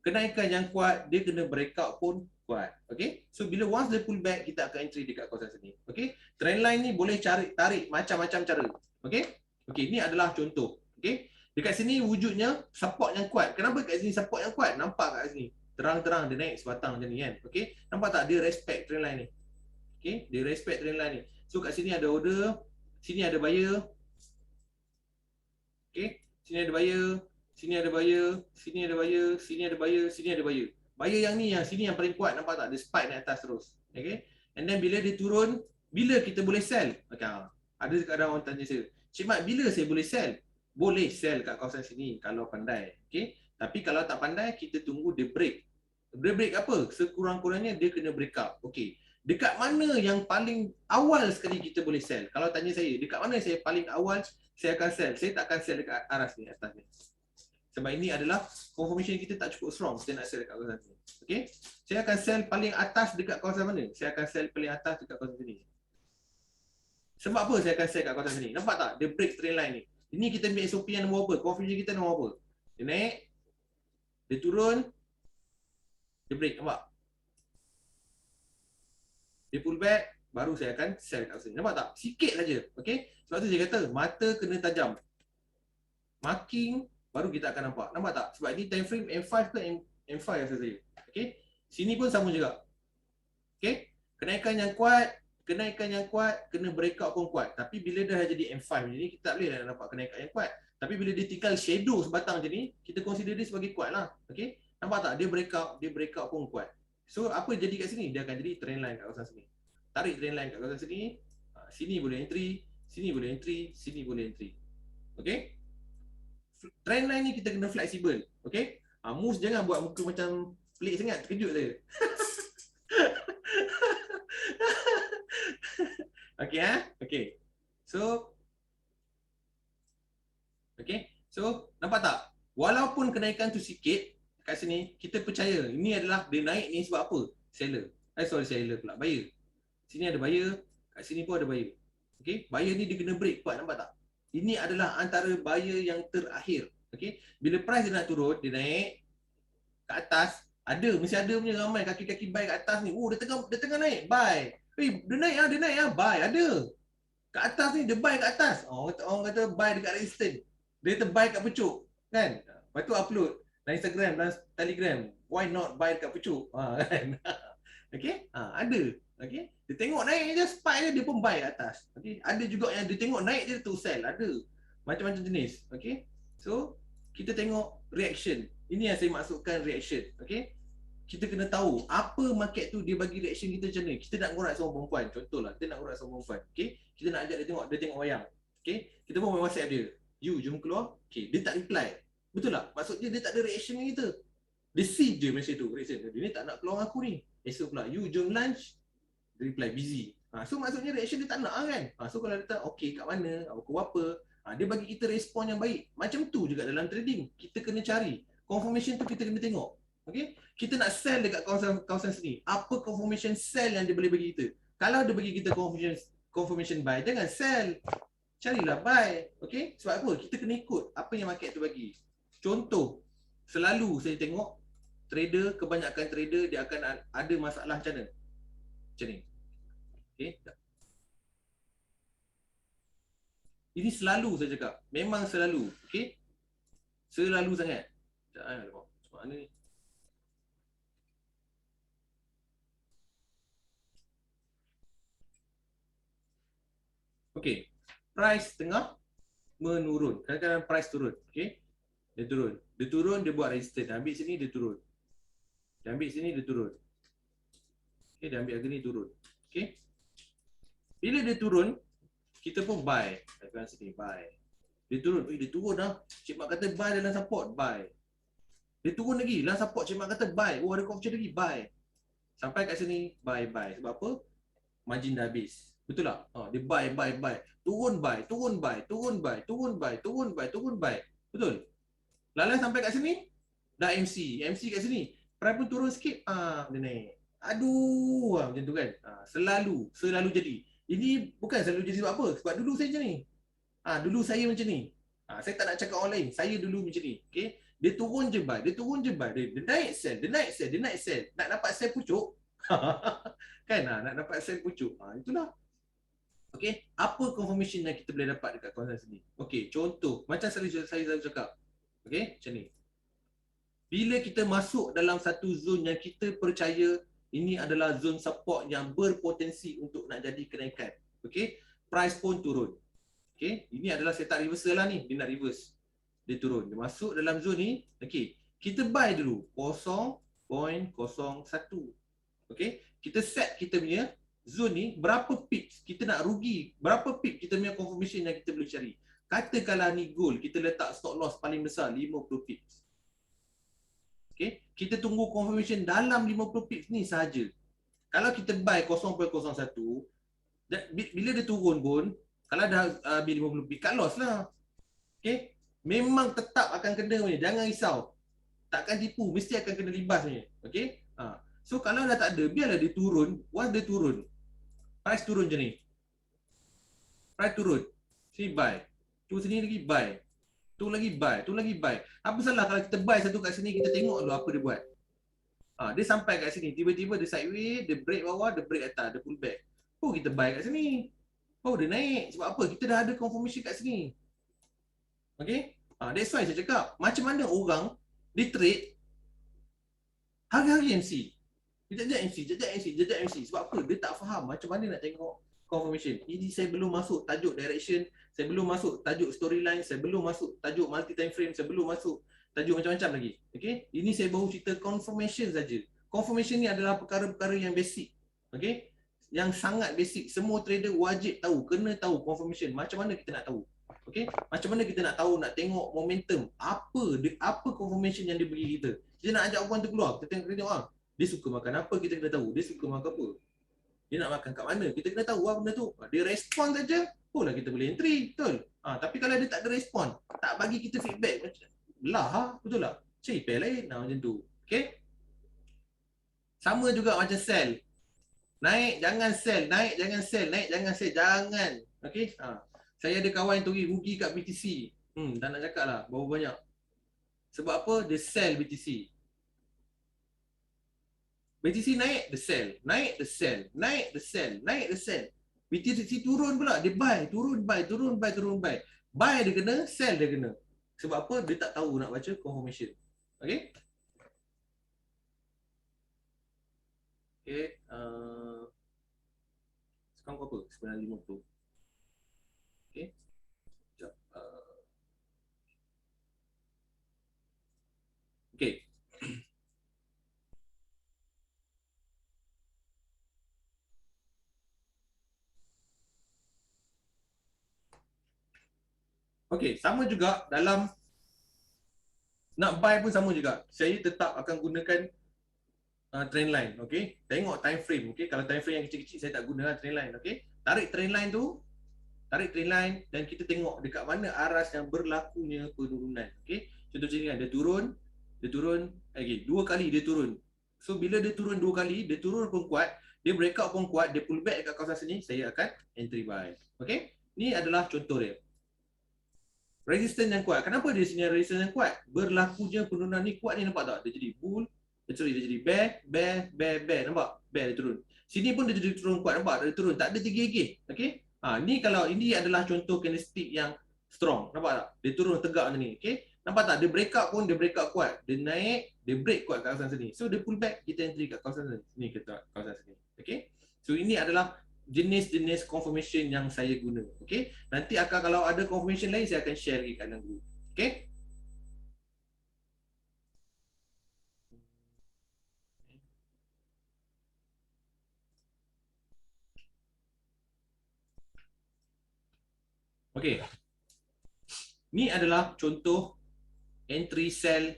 kenaikan yang kuat, dia kena breakout pun kuat. Okay? So bila once dia pull back, kita akan entry dekat kawasan sini. Okay? Trendline ni boleh tarik macam-macam cara. Okay? Okay, ni adalah contoh. Okay? Dekat sini wujudnya support yang kuat. Kenapa kat sini support yang kuat? Nampak kat sini. Terang-terang dia naik sebatang macam ni kan. Okay? Nampak tak dia respect trendline ni? Okay? Dia respect trendline ni. So kat sini ada order, sini ada buyer. Okay? Sini ada buyer, sini ada buyer, sini ada buyer, sini ada buyer, sini ada buyer. Buyer yang ni, yang sini yang paling kuat, nampak tak? Dia spike naik atas terus. Okay? And then bila dia turun, bila kita boleh sell? Okay. Ada kadang orang tanya saya, Cik Mat, bila saya boleh sell? Boleh sell kat kawasan sini kalau pandai. Okay? Tapi kalau tak pandai, kita tunggu dia break. Dia break apa? Sekurang-kurangnya dia kena break up. Okay. Dekat mana yang paling awal sekali kita boleh sell? Kalau tanya saya, dekat mana saya paling awal saya akan sell? Saya tak akan sell dekat aras ni, atas ni. Sebab ini adalah confirmation kita tak cukup strong. Saya nak sell dekat kawasan sini. Okay? Saya akan sell paling atas dekat kawasan mana? Saya akan sell paling atas dekat kawasan sini. Sebab apa saya akan sell kat kawasan sini? Nampak tak? Dia break trend line ni. Ini kita ambil SOP yang nombor apa? Confirmation kita nombor apa? Dia naik, dia turun, dia break. Nampak? Dia pull back, baru saya akan sell kat sini. Nampak tak? Sikit saja. Okay? Sebab tu saya kata, mata kena tajam. Marking, baru kita akan nampak. Nampak tak? Sebab ini time frame M5 ke M5 rasa saya. Okay? Sini pun sama juga. Okay? Kenaikan yang kuat, kena breakout pun kuat. Tapi bila dah jadi M5 ni, kita tak boleh dah nampak kenaikan yang kuat. Tapi bila dia tinggal shadow sebatang macam ni, kita consider dia sebagai kuat lah. Okay? Nampak tak? Dia breakout pun kuat. So, apa jadi kat sini? Dia akan jadi trend line kat kawasan sini. Tarik trend line kat kawasan sini. Sini boleh entry, sini boleh entry, sini boleh entry. Okay? Trend line ni kita kena fleksibel. Okay? Mus jangan buat muka macam pelik sangat. Terkejut saya. Okay, okay. So, okay. So, nampak tak? Walaupun kenaikan tu sikit kat sini, kita percaya ini adalah dia naik ni sebab apa? Seller. Seller pula, buyer. Sini ada buyer, kat sini pun ada buyer. Okay? Buyer ni dia kena break kuat, nampak tak? Ini adalah antara buyer yang terakhir. Okay? Bila price dia nak turun, dia naik kat atas, mesti ada punya ramai kaki-kaki buy kat atas ni. Oh, dia tengah naik, buy. Dia naik buy, ada. Kat atas ni, dia buy kat atas. Orang kata buy dekat resistance. Dia kata buy kat pucuk. Kan? Lepas tu upload dalam Instagram, dalam Telegram. Why not buy dekat pucuk? Kan? Okay? Ada. Okay? Dia tengok naik je, spike je, dia pun buy kat atas. Okay? Ada juga yang dia tengok naik je, tu sell. Ada. Macam-macam jenis. Okay? So, kita tengok reaction. Ini yang saya maksudkan reaction. Okay? Kita kena tahu apa market tu dia bagi reaction kita macam ni. Kita nak ngorak seorang perempuan. Contohlah, kita nak ngorak seorang perempuan. Okay? Kita nak ajak dia tengok wayang. Okay? Kita pun WhatsApp dia. You, jom keluar. Okay? Dia tak reply. Betul tak? Maksudnya dia tak ada reaction dengan kita. Dia see je message tu. Reaction. Dia ni tak nak keluar dengan aku ni. Esok pula, you jom lunch. Dia reply, busy. So maksudnya reaction dia tak nak kan? So kalau dia tak, okay kat mana? Pukul apa? Dia bagi kita respon yang baik. Macam tu juga dalam trading. Kita kena cari. Confirmation tu kita kena tengok. Okay? Kita nak sell dekat kawasan sini. Apa confirmation sell yang dia boleh bagi kita? Kalau dia bagi kita confirmation buy, jangan sell. Carilah buy. Okay? Sebab apa? Kita kena ikut apa yang market tu bagi. Contoh, selalu saya tengok kebanyakan trader dia akan ada masalah macam mana? Macam ni. Okay? Ini selalu saya cakap. Memang selalu. Okay? Selalu sangat. Sebab mana ni? Okay. Price tengah menurun. Kadang-kadang price turun. Okay? Dia turun. Dia turun, dia buat resistance. Dia ambil sini, dia turun. Dia ambil sini, dia turun. Okay? Dia ambil harga ni, turun. Okay? Bila dia turun, kita pun buy. Kat sini, buy. Dia turun. Dia turun dah. Cik Mat kata buy dalam support, buy. Dia turun lagi. Dalam support, Cik Mat kata buy. Oh, ada confirmation lagi, buy. Sampai kat sini buy. Sebab apa? Margin dah habis. Betul tak? Dia buy. Turun buy. Turun buy. Betul? Lalu sampai kat sini dah MC kat sini. Price pun turun sikit, dia naik. Aduh, macam tu kan. Selalu jadi. Ini bukan selalu jadi sebab apa? Sebab dulu saya macam ni. Dulu saya macam ni. Saya tak nak cakap orang lain. Saya dulu macam ni. Okay? Dia turun je buy. Dia naik sell. Nak dapat sell pucuk. Kan? Nak dapat sell pucuk. Itulah. Okay? Apa confirmation yang kita boleh dapat dekat kawasan sini? Okay, contoh. Macam saya selalu cakap. Okay? Macam ni. Bila kita masuk dalam satu zon yang kita percaya ini adalah zon support yang berpotensi untuk nak jadi kenaikan. Okay? Price pun turun. Okay? Ini adalah setup reversal lah ni. Dia nak reverse. Dia turun. Dia masuk dalam zon ni. Okay? Kita buy dulu. 0.01. Okay? Kita set kita punya zon ni. Berapa pips kita nak rugi. Berapa pips kita punya confirmation yang kita boleh cari. Katakanlah ni goal. Kita letak stop loss paling besar 50 pips. Okay? Kita tunggu confirmation dalam 50 pips ni sahaja. Kalau kita buy 0.01, bila dia turun pun, kalau dah habis 50 pips, cut loss lah. Okay? Memang tetap akan kena punya. Jangan risau. Takkan tipu. Mesti akan kena libas punya. Okay? So kalau dah tak ada, biarlah dia turun. Once dia turun, price turun je ni. Price turun. Sini buy. Tu sini lagi buy. Tu lagi buy. Apa salah kalau kita buy satu kat sini, kita tengok dulu apa dia buat. Dia sampai kat sini, tiba-tiba dia sideways, dia break bawah, dia break atas, dia pull back. Kita buy kat sini. Dia naik. Sebab apa? Kita dah ada confirmation kat sini. Okay? That's why saya cakap, macam mana orang dia trade hari-hari MC. Jejak MC. Sebab apa? Dia tak faham macam mana nak tengok confirmation. Ini saya belum masuk tajuk direction, saya belum masuk tajuk storyline, saya belum masuk tajuk multi time frame, saya belum masuk tajuk macam-macam lagi. Okay? Ini saya baru cerita confirmation saja. Confirmation ni adalah perkara-perkara yang basic. Okay? Yang sangat basic. Semua trader wajib tahu, kena tahu confirmation. Macam mana kita nak tahu? Okay? Macam mana kita nak tahu, nak tengok momentum. Apa confirmation yang dia bagi kita. Kita nak ajak orang tu keluar, kita tengok dia suka makan apa, kita kena tahu. Dia suka makan apa. Dia nak makan kat mana, kita kena tahu benda tu. Dia respon saja, lah kita boleh entry. Betul? Tapi kalau dia tak ada respon, tak bagi kita feedback, macam betul lah. Cerita lain macam tu. Okay? Sama juga macam sell. Naik jangan sell, jangan. Okay? Saya ada kawan yang rugi kat BTC. Tak nak cakap lah, berapa banyak. Sebab apa? Dia sell BTC. BTC naik, dia sell. Naik, dia sell. BTC turun pula, dia buy. Turun, buy. Buy dia kena, sell dia kena. Sebab apa? Dia tak tahu nak baca confirmation. Okay? Okay. Sekarang berapa? 9.50. Okay. Sekejap. Okay. Okay, sama juga dalam nak buy pun sama juga. Saya tetap akan gunakan trend line, okay? Tengok time frame, okay? Kalau time frame yang kecil-kecil saya tak guna trend line, okay? Tarik trend line dan kita tengok dekat mana aras yang berlakunya penurunan, okay? Contoh macam ni kan, dia turun, okay, 2 kali dia turun. So bila dia turun 2 kali, dia turun pun kuat, dia breakout pun kuat, dia pull back dekat kawasan sini, saya akan entry buy, okay? Ni adalah contoh dia. Resistance yang kuat. Kenapa dia sini resistance yang kuat? Berlakunya penurunan ni kuat ni, nampak tak? Dia jadi bull, dia jadi bear. Nampak? Bear dia turun. Sini pun dia jadi turun kuat, nampak? Dia turun, tak ada tinggi. Okey? Ni kalau ini adalah contoh candlestick yang strong. Nampak tak? Dia turun tegak macam ni. Okey? Nampak tak? Dia breakout pun, dia breakout kuat. Dia naik, dia break kuat kat kawasan sini. So dia pull back, kita entry kat kawasan sini, kawasan sini. Okey? So ini adalah jenis-jenis confirmation yang saya guna. Okay? Nanti kalau ada confirmation lain, saya akan share lagi kat dalam group. Okay? Okay. Ni adalah contoh entry sell.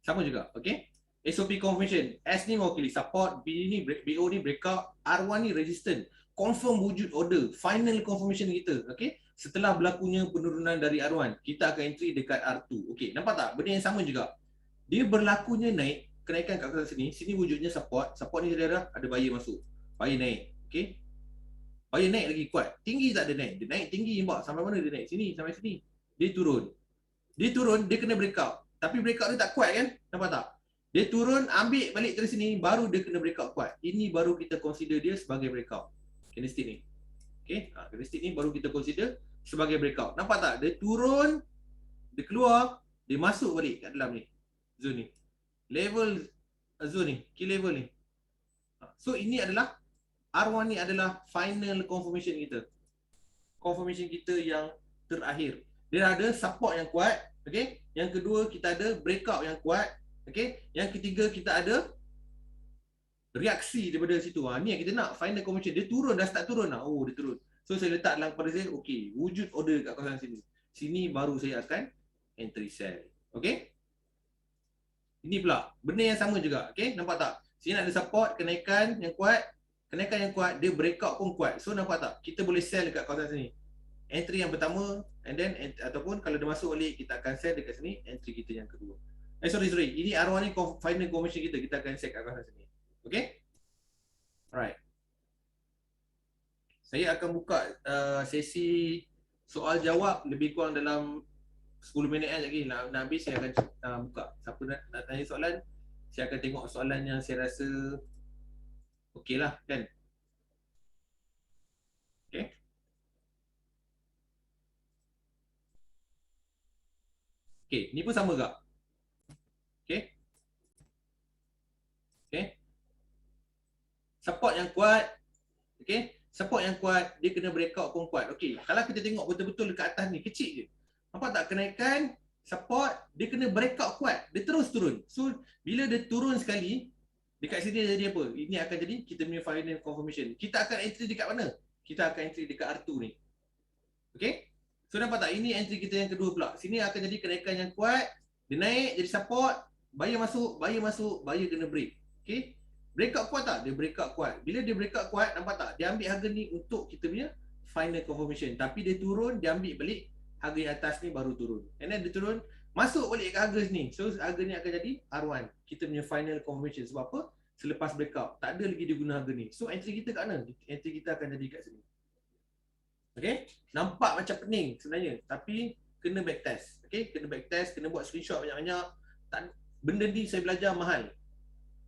Sama juga. Okay? SOP confirmation. S ni mewakili support, B ni BO ni breakout, R1 ni resistance. Confirm wujud order, final confirmation kita. Okay, setelah berlakunya penurunan dari R1, kita akan entry dekat R2. Okay, nampak tak? Benda yang sama juga. Dia berlakunya naik, kenaikan kat kawasan sini, sini wujudnya support. Support ni daerah ada buyer masuk. Buyer naik. Okay, buyer naik lagi kuat. Tinggi tak dia naik? Dia naik tinggi, nampak? Sampai mana dia naik? Sini, sampai sini. Dia turun. Dia turun, dia kena breakout. Tapi breakout dia tak kuat kan? Nampak tak? Dia turun, ambil balik dari sini, baru dia kena breakout kuat. Ini baru kita consider dia sebagai breakout. Candlestick ni. Okay, candlestick ni baru kita consider sebagai breakout. Nampak tak? Dia turun, dia keluar, dia masuk balik kat dalam ni. Zone ni. Level zone ni, key level ni. So ini adalah R1 ni adalah final confirmation kita. Confirmation kita yang terakhir. Dia ada support yang kuat, okey. Yang kedua kita ada breakout yang kuat, okey. Yang ketiga kita ada reaksi daripada situ. Ni yang kita nak, final confirmation. Dia turun, dah start turun dah. Oh, dia turun. So saya letak dalam pada saya, okey, wujud order kat kawasan sini. Sini baru saya akan entry sell. Okey? Ini pula, benda yang sama juga, okey? Nampak tak? Sini ada support, kenaikan yang kuat, dia breakout pun kuat. So nampak tak? Kita boleh sell dekat kawasan sini. Entry yang pertama, and then ataupun kalau dia masuk balik, kita akan sell dekat sini, entry kita yang kedua. Sorry. Ini R1 ni final confirmation kita akan sell kat kawasan sini. Okay? Alright. Saya akan buka sesi soal jawab lebih kurang dalam 10 minit lagi. Nak habis saya akan buka. Siapa nak tanya soalan, saya akan tengok soalan yang saya rasa okey lah kan. Okay. Okay, ni pun sama tak? Okay. Okay. Support yang kuat, okay, support yang kuat, dia kena breakout pun kuat. Okay, kalau kita tengok betul-betul dekat atas ni, kecil je. Nampak tak kenaikan, support, dia kena breakout kuat, dia terus turun. So, bila dia turun sekali, dekat sini dia jadi apa? Ini akan jadi kita punya final confirmation. Kita akan entry dekat mana? Kita akan entry dekat R2 ni. Okay, so nampak tak? Ini entry kita yang kedua pula. Sini akan jadi kenaikan yang kuat, dia naik, jadi support, buyer masuk, buyer kena break. Okay, breakout kuat tak? Dia breakout kuat. Bila dia breakout kuat, nampak tak? Dia ambil harga ni untuk kita punya final confirmation. Tapi dia turun, dia ambil balik harga yang atas ni baru turun. And then dia turun, masuk balik ke harga ni. So harga ni akan jadi R1. Kita punya final confirmation. Sebab apa? Selepas breakout. Tak ada lagi dia guna harga ni. So entry kita kat mana? Entry kita akan jadi kat sini. Okay? Nampak macam pening sebenarnya. Tapi kena backtest. Okay? Kena backtest, kena buat screenshot banyak-banyak. Benda ni saya belajar mahal.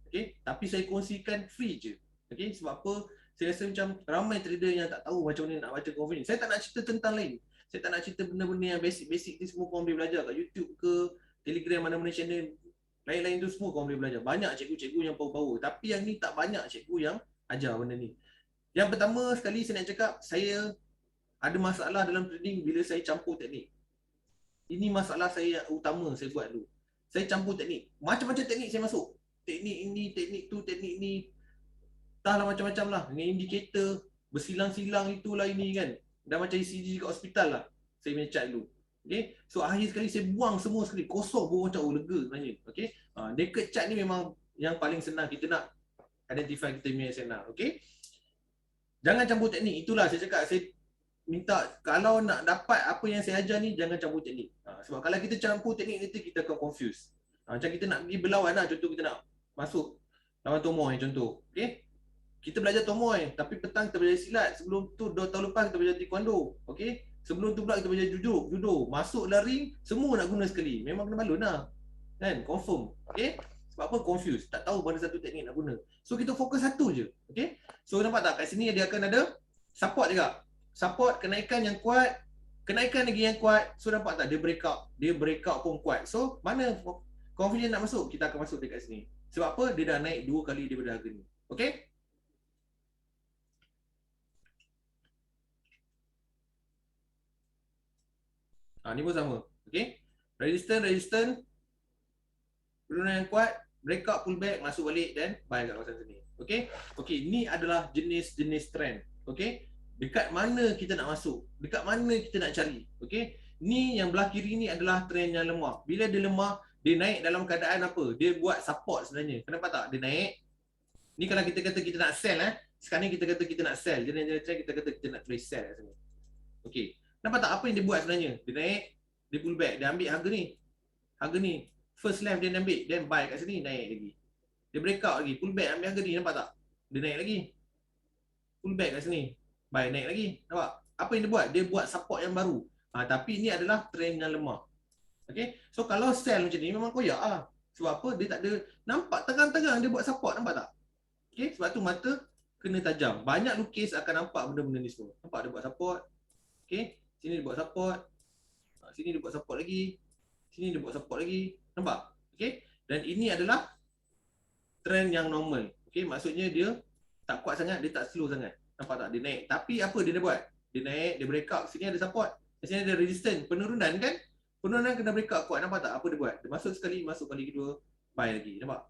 Okay, tapi saya kongsikan free je. Okay, sebab apa? Saya rasa macam ramai trader yang tak tahu macam mana nak baca confidence. Saya tak nak cerita tentang lain. Saya tak nak cerita benda-benda yang basic-basic ni semua korang boleh belajar kat YouTube ke, Telegram, mana-mana channel. Lain-lain tu semua korang boleh belajar. Banyak cikgu-cikgu yang power-power. Tapi yang ni tak banyak cikgu yang ajar benda ni. Yang pertama sekali saya nak cakap, saya ada masalah dalam trading bila saya campur teknik. Ini masalah saya yang utama saya buat dulu. Saya campur teknik. Macam-macam teknik saya masuk. Teknik ini, teknik tu, teknik ni. Entahlah macam-macam lah. Dengan indikator, bersilang-silang itulah ini kan. Dah macam ECG kat hospital lah. Saya punya chart dulu. Okay. So akhir sekali saya buang semua sekali. Kosong pun macam lega sebenarnya. Okay. Naked chart ni memang yang paling senang kita nak identify kita punya SNR. Okay. Jangan campur teknik. Itulah saya cakap. Saya minta kalau nak dapat apa yang saya ajar ni, jangan campur teknik. Sebab kalau kita campur teknik nanti kita akan confuse. Macam kita nak pergi berlawan lah. Contoh kita nak masuk lawan Tomoy contoh. Okay. Kita belajar Tomoy, tapi petang kita belajar silat. Sebelum tu 2 tahun lepas kita belajar taekwondo. Okay. Sebelum tu pula kita belajar judo. Masuk lah ring, semua nak guna sekali. Memang kena balun lah. Kan? Confirm. Okay. Sebab apa? Confuse. Tak tahu mana satu teknik nak guna. So kita fokus satu je. Okay. So nampak tak? Kat sini dia akan ada support juga. Support, kenaikan yang kuat. Kenaikan lagi yang kuat. So nampak tak? Dia breakout. Dia breakout pun kuat. So mana confident nak masuk? Kita akan masuk dekat sini. Sebab apa? Dia dah naik 2 kali daripada harga ni. Okay? Ni pun sama. Okay? Resistance. Penurunan yang kuat. Breakout, pullback, masuk balik dan buy kat kawasan sini. Okay? Okay, ni adalah jenis-jenis trend. Okay? Dekat mana kita nak masuk? Dekat mana kita nak cari? Okay? Ni yang belah kiri ni adalah trend yang lemah. Bila dia lemah, Dia naik dalam keadaan apa? Dia buat support sebenarnya. Kenapa tak? Dia naik. Ni kalau kita kata kita nak sell sekarang ni kita kata kita nak sell. Jadi kita kata kita nak trade sell kat sini. Okey. Nampak tak apa yang dia buat sebenarnya? Dia naik, dia pull back, dia ambil harga ni. Harga ni. First left dia ambil, then buy kat sini, naik lagi. Dia break out lagi, pull back ambil harga ni, nampak tak? Dia naik lagi. Pull back kat sini, buy naik lagi. Nampak? Apa yang dia buat? Dia buat support yang baru. Tapi ini adalah trend yang lemah. Okay? So kalau sell macam ni memang koyak lah. Sebab apa? Dia tak ada, nampak tegang-tegang dia buat support, nampak tak? Okay? Sebab tu mata kena tajam. Banyak lukis akan nampak benda-benda ni semua. Nampak dia buat support. Okay? Sini dia buat support. Sini dia buat support lagi. Sini dia buat support lagi. Nampak? Okay? Dan ini adalah trend yang normal. Okay? Maksudnya dia tak kuat sangat, dia tak slow sangat. Nampak tak? Dia naik. Tapi apa dia buat? Dia naik, dia break out. Sini ada support. Sini ada resistance. Penurunan kan? Penurunan kena break out kuat. Nampak tak? Apa dia buat? Dia masuk sekali, masuk kali kedua. Buy lagi. Nampak?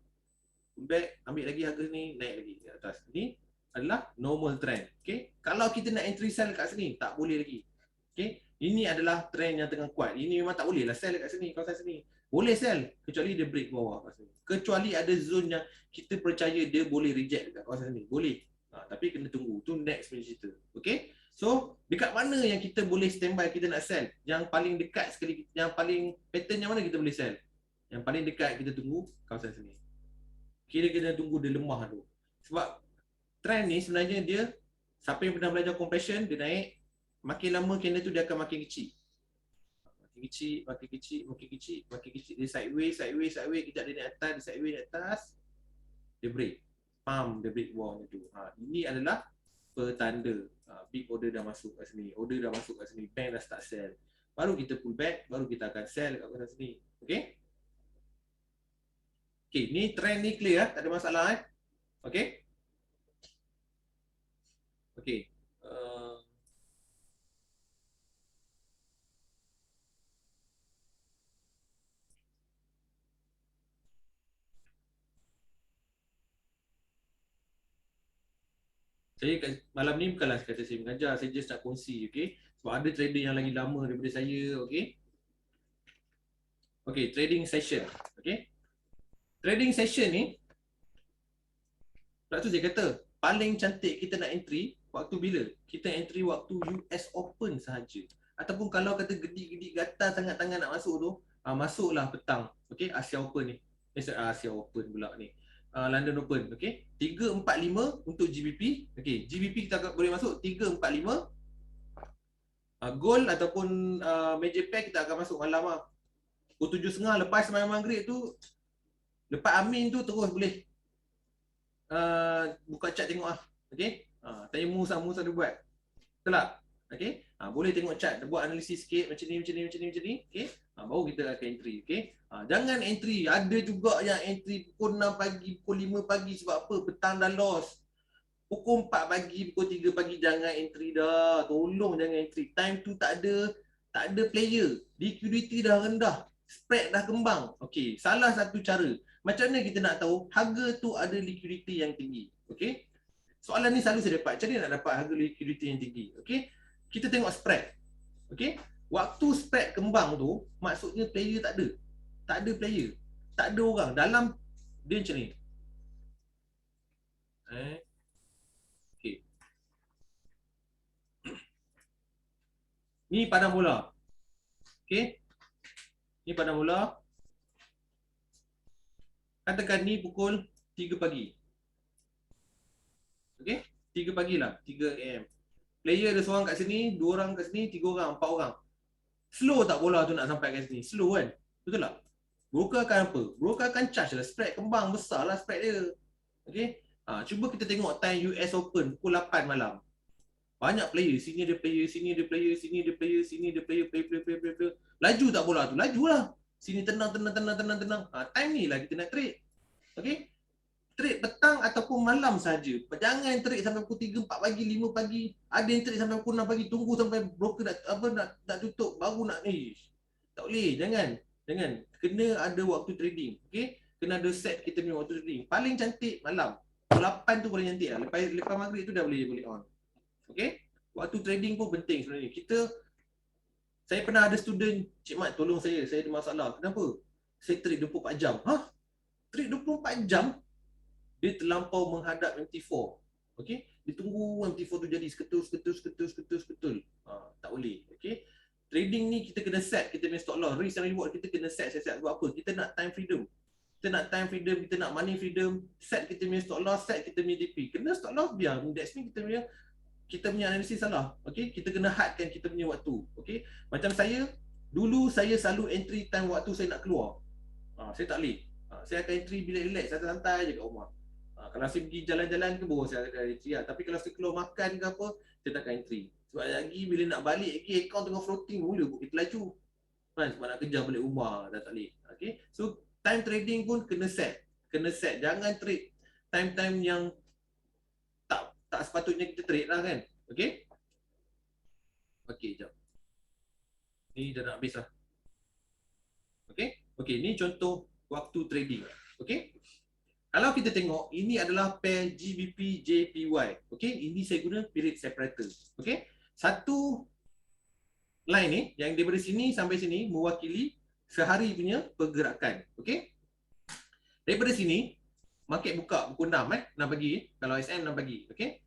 Back, ambil lagi harga ni, naik lagi ke atas. Ni adalah normal trend. Okay? Kalau kita nak entry sell kat sini, tak boleh lagi. Okay? Ini adalah trend yang tengah kuat. Ini memang tak boleh lah sell kat sini, kawasan sini. Boleh sell, kecuali dia break bawah kat sini. Kecuali ada zone yang kita percaya dia boleh reject dekat kawasan sini. Boleh. Tapi kena tunggu. Tu next punya cerita. Okay? So, dekat mana yang kita boleh standby kita nak sell? Yang paling dekat sekali, yang paling pattern yang mana kita boleh sell? Yang paling dekat kita tunggu kawasan sini. Kira kena tunggu dia lemah tu. Sebab trend ni sebenarnya dia, siapa yang pernah belajar compression, dia naik, makin lama candle tu dia akan makin kecil. Makin kecil, makin kecil, makin kecil, makin kecil. Dia sideways, sideways, sideways, kejap dia naik atas, dia sideways naik atas, dia break. Dia break bawah tu. Ini adalah petanda big order dah masuk kat sini. Order dah masuk kat sini, bank dah start sell. Baru kita pull back, baru kita akan sell kat kawasan sini. Okay? Okay, ni trend ni clear, tak ada masalah Okay? Okay. Saya malam ni bukanlah kata saya mengajar, saya just nak kongsi, okay? Sebab ada trader yang lagi lama daripada saya, okay? Okay, trading session, okay? Trading session ni, sebab tu saya kata, paling cantik kita nak entry, waktu bila? Kita entry waktu US Open sahaja. Ataupun kalau kata gedik-gedik gatal sangat tangan nak masuk tu, masuklah petang, okay? Asia Open ni. Asia Open pula ni. London Open, okay? 345 untuk GBP. Okay, GBP kita boleh masuk 345. Gold ataupun major pair kita akan masuk malam lah. Pukul 7.30 lepas sembahyang maghrib tu, lepas Amin tu terus boleh buka chat tengok lah. Okay? Tanya Musa dia buat. Betul tak? Okay? Boleh tengok chat, buat analisis sikit macam ni. Okay? Baru kita akan entry. Okay? Jangan entry. Ada juga yang entry pukul 6 pagi, pukul 5 pagi sebab apa? Petang dah loss. Pukul 4 pagi, pukul 3 pagi jangan entry dah. Tolong jangan entry. Time tu tak ada player. Liquidity dah rendah. Spread dah kembang. Okay, salah satu cara. Macam mana kita nak tahu harga tu ada liquidity yang tinggi? Okay? Soalan ni selalu saya dapat. Macam mana nak dapat harga liquidity yang tinggi? Okay? Kita tengok spread. Okay? Waktu spread kembang tu, maksudnya player tak ada. Tak ada player. Tak ada orang. Dalam dia macam ni. Okay. Ni padang bola. Okay? Ni padang bola. Katakan ni pukul 3 pagi. Okay? 3 pagi lah. 3 AM. Player ada seorang kat sini, 2 orang kat sini, 3 orang, 4 orang. Slow tak bola tu nak sampai kat sini? Slow kan? Betul tak? Broker akan apa? Broker akan charge lah. Spread kembang besar lah spread dia. Okay? Cuba kita tengok time US Open pukul 8 malam. Banyak player. Sini ada player, sini ada player, sini ada player, sini ada player. Laju tak bola tu? Laju lah. Sini tenang. Time ni lah kita nak trade. Okay? Trade petang ataupun malam saja. Jangan trade sampai pukul 3, 4 pagi, 5 pagi. Ada yang trade sampai pukul 6 pagi. Tunggu sampai broker nak tutup. Baru nak ni. Tak boleh. Jangan. Kena ada waktu trading. Okay? Kena ada set kita punya waktu trading. Paling cantik malam. Pukul 8 tu paling cantik lah. Lepas maghrib tu dah boleh on. Okay? Waktu trading pun penting sebenarnya. Saya pernah ada student, Cik Mat tolong saya ada masalah. Kenapa? saya trade 24 jam. Trade 24 jam? Dia terlampau menghadap MT4. Okey, dia tunggu MT4 tu jadi seketul. Tak boleh. Okey. Trading ni kita kena set kita punya stop loss, risk and reward kita kena set. Sebab apa? Kita nak time freedom. Kita nak money freedom, set kita punya stop loss, set kita punya DP. Kena stop loss biar index ni kita punya analisis salah. Okey, kita kena hadkan kita punya waktu. Okey. Macam saya, dulu saya selalu entry time waktu saya nak keluar. Saya tak boleh. Saya akan entry bila relax, santai-santai je kat rumah. Kalau saya pergi jalan-jalan ke baru saya akan entry lah. Tapi kalau saya keluar makan ke apa, saya tak akan entry. Sebab lagi bila nak balik lagi account tengah floating, mula kita laju. Kan, sebab nak kejar balik rumah, dah tak boleh. Okay. So time trading pun kena set. Jangan trade time-time yang tak sepatutnya kita trade lah kan. Okay. Okay, jap. Ni dah nak habis lah. Okay. Okay, ni contoh waktu trading. Okay. Kalau kita tengok, ini adalah pair GBP JPY. Okay, ini saya guna period separator. Okay, satu line ni yang daripada sini sampai sini mewakili sehari punya pergerakan. Okay, daripada sini market buka pukul 6 6 pagi. Kalau SM 6 pagi. Okay,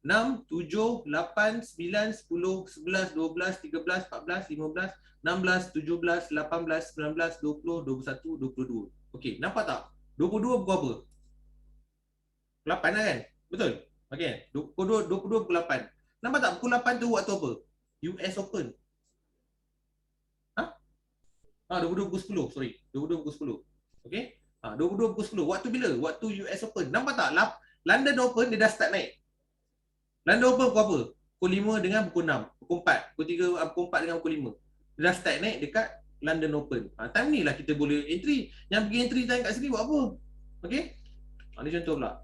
6, 7, 8, 9, 10, 11, 12, 13, 14, 15, 16, 17, 18, 19, 20, 21, 22. Okay, nampak tak? 22 pukul apa? 8 lah kan? Betul? Okay. 22 pukul 8. Nampak tak pukul 8 tu waktu apa? US Open. 22 pukul 10. Sorry. 22 pukul 10. Okay. 22 pukul 10. Waktu bila? Waktu US Open. Nampak tak? London Open dia dah start naik. London Open pukul apa? Pukul 5 dengan pukul 6. Pukul 4. Pukul 3, pukul 4 dengan pukul 5. Dia dah start naik dekat London Open. Time ni lah kita boleh entry. Yang pergi entry time kat sini buat apa? Okay. Ini contoh pula.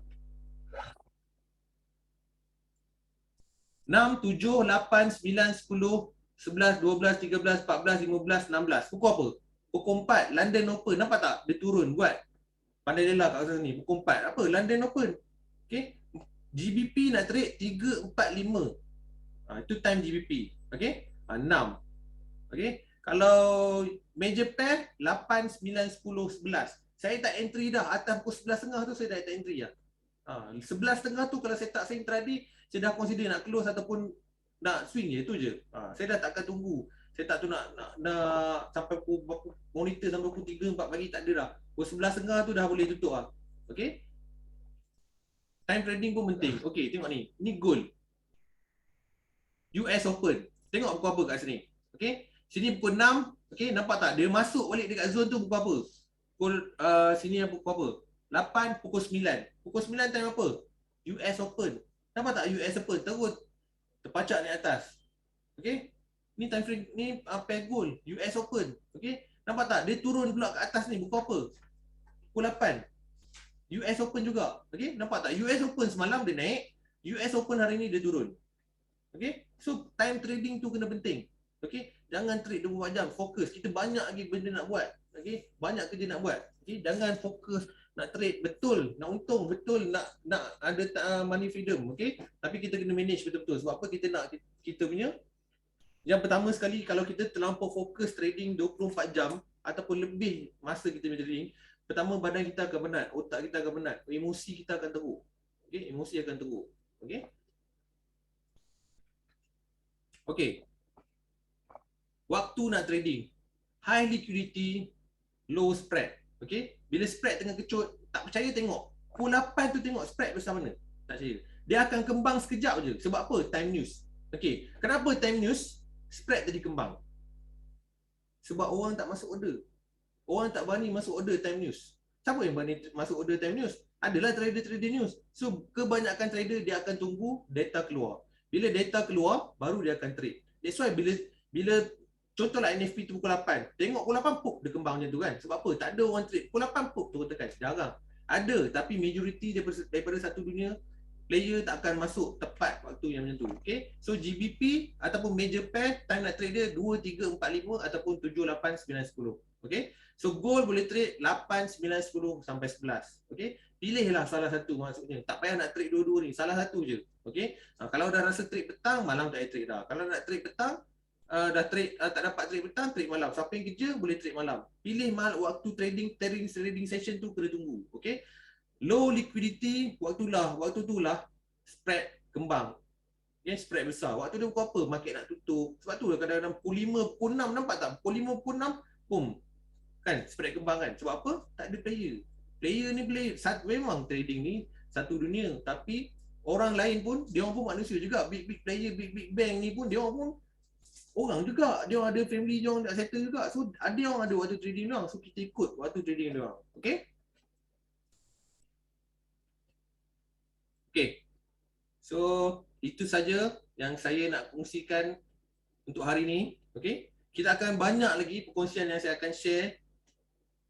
6, 7, 8, 9, 10, 11, 12, 13, 14, 15, 16. Pukul apa? Pukul 4 London Open. Nampak tak? Dia turun buat. Pandai dia lah kat atas ni. Pukul 4. Apa? London Open. Okay. GBP nak trade 3, 4, 5. Itu time GBP. Okay. 6. Okay. Kalau major pair 8, 9, 10, 11. Saya tak entry dah. Atas pukul 11.30 tu saya dah tak entry dah. 11.30 tu kalau saya tak swing trade, saya dah consider nak close ataupun nak swing je. Itu je. Saya dah takkan tunggu. Saya tak tu nak sampai pukul monitor sampai pukul 3, 4 pagi tak ada dah. Pukul 11.30 tu dah boleh tutup lah. Okay. Time trading pun penting. Okay, tengok ni. Ni gold. US Open. Tengok pukul apa kat sini. Okay. Sini pukul 6. Okay, nampak tak? Dia masuk balik dekat zone tu pukul apa? Pukul sini yang pukul apa? 8, pukul 9. Pukul 9 time apa? US Open. Nampak tak US Open? Terus terpacak naik atas. Okay. Ni time frame, ni pair gold. US Open. Okay. Nampak tak? Dia turun pula ke atas ni. Pukul apa? Pukul 8. US Open juga. Okay. Nampak tak? US Open semalam dia naik. US Open hari ni dia turun. Okay. So time trading tu kena penting. Okay. Jangan trade 24 jam. Fokus. Kita banyak lagi benda nak buat. Okay. Banyak kerja nak buat. Okay. Jangan fokus nak trade betul, nak untung betul, nak ada money freedom. Okay. Tapi kita kena manage betul-betul. Sebab apa kita nak kita punya. Yang pertama sekali, kalau kita terlampau fokus trading 24 jam ataupun lebih masa kita trading, pertama badan kita akan penat, otak kita akan penat, emosi kita akan teruk. Okay. Emosi akan teruk. Okay. Okay. Waktu nak trading, high liquidity, low spread. Okay. Bila spread tengah kecut, tak percaya tengok. Pukul 8 tu tengok spread besar mana. Tak percaya. Dia akan kembang sekejap je. Sebab apa? Time news. Okay. Kenapa time news? Spread tadi kembang. Sebab orang tak masuk order. Orang tak berani masuk order time news. Siapa yang berani masuk order time news? Adalah trader-trader news. So, kebanyakan trader dia akan tunggu data keluar. Bila data keluar, baru dia akan trade. That's why bila contohlah NFP tu pukul 8. Tengok pukul 8 puk dia kembang macam tu kan. Sebab apa? Tak ada orang trade. Pukul 8 puk turun tekan. Jarang. Ada tapi majority daripada satu dunia player tak akan masuk tepat waktu yang macam tu. Okay. So GBP ataupun major pair time nak trade dia 2, 3, 4, 5 ataupun 7, 8, 9, 10. Okay. So gold boleh trade 8, 9, 10 sampai 11. Okay. Pilihlah salah satu maksudnya. Tak payah nak trade dua-dua ni. Salah satu je. Okay. Kalau dah rasa trade petang, malam tak payah trade dah. Kalau nak trade petang, dah trade tak dapat trade petang, trade malam. Siapa yang kerja boleh trade malam. Pilih waktu trading session tu kena tunggu. Okey. Low liquidity waktu tu lah spread kembang. Spread besar. Waktu dia pukul apa? Market nak tutup. Sebab tu kadang-kadang pukul 5, pukul 6 nampak tak? Pukul 5, pukul 6, boom. Kan? Spread kembang kan? Sebab apa? Tak ada player. Player ni memang trading ni satu dunia. Tapi orang lain pun, dia orang pun manusia juga. Big player, big bank ni pun, dia orang pun orang juga. Dia orang ada family, dia orang nak settle juga. So, ada orang ada waktu trading dia orang. So, kita ikut waktu trading dia orang. Okay? Okay. So, itu saja yang saya nak kongsikan untuk hari ini. Okay? Kita akan banyak lagi perkongsian yang saya akan share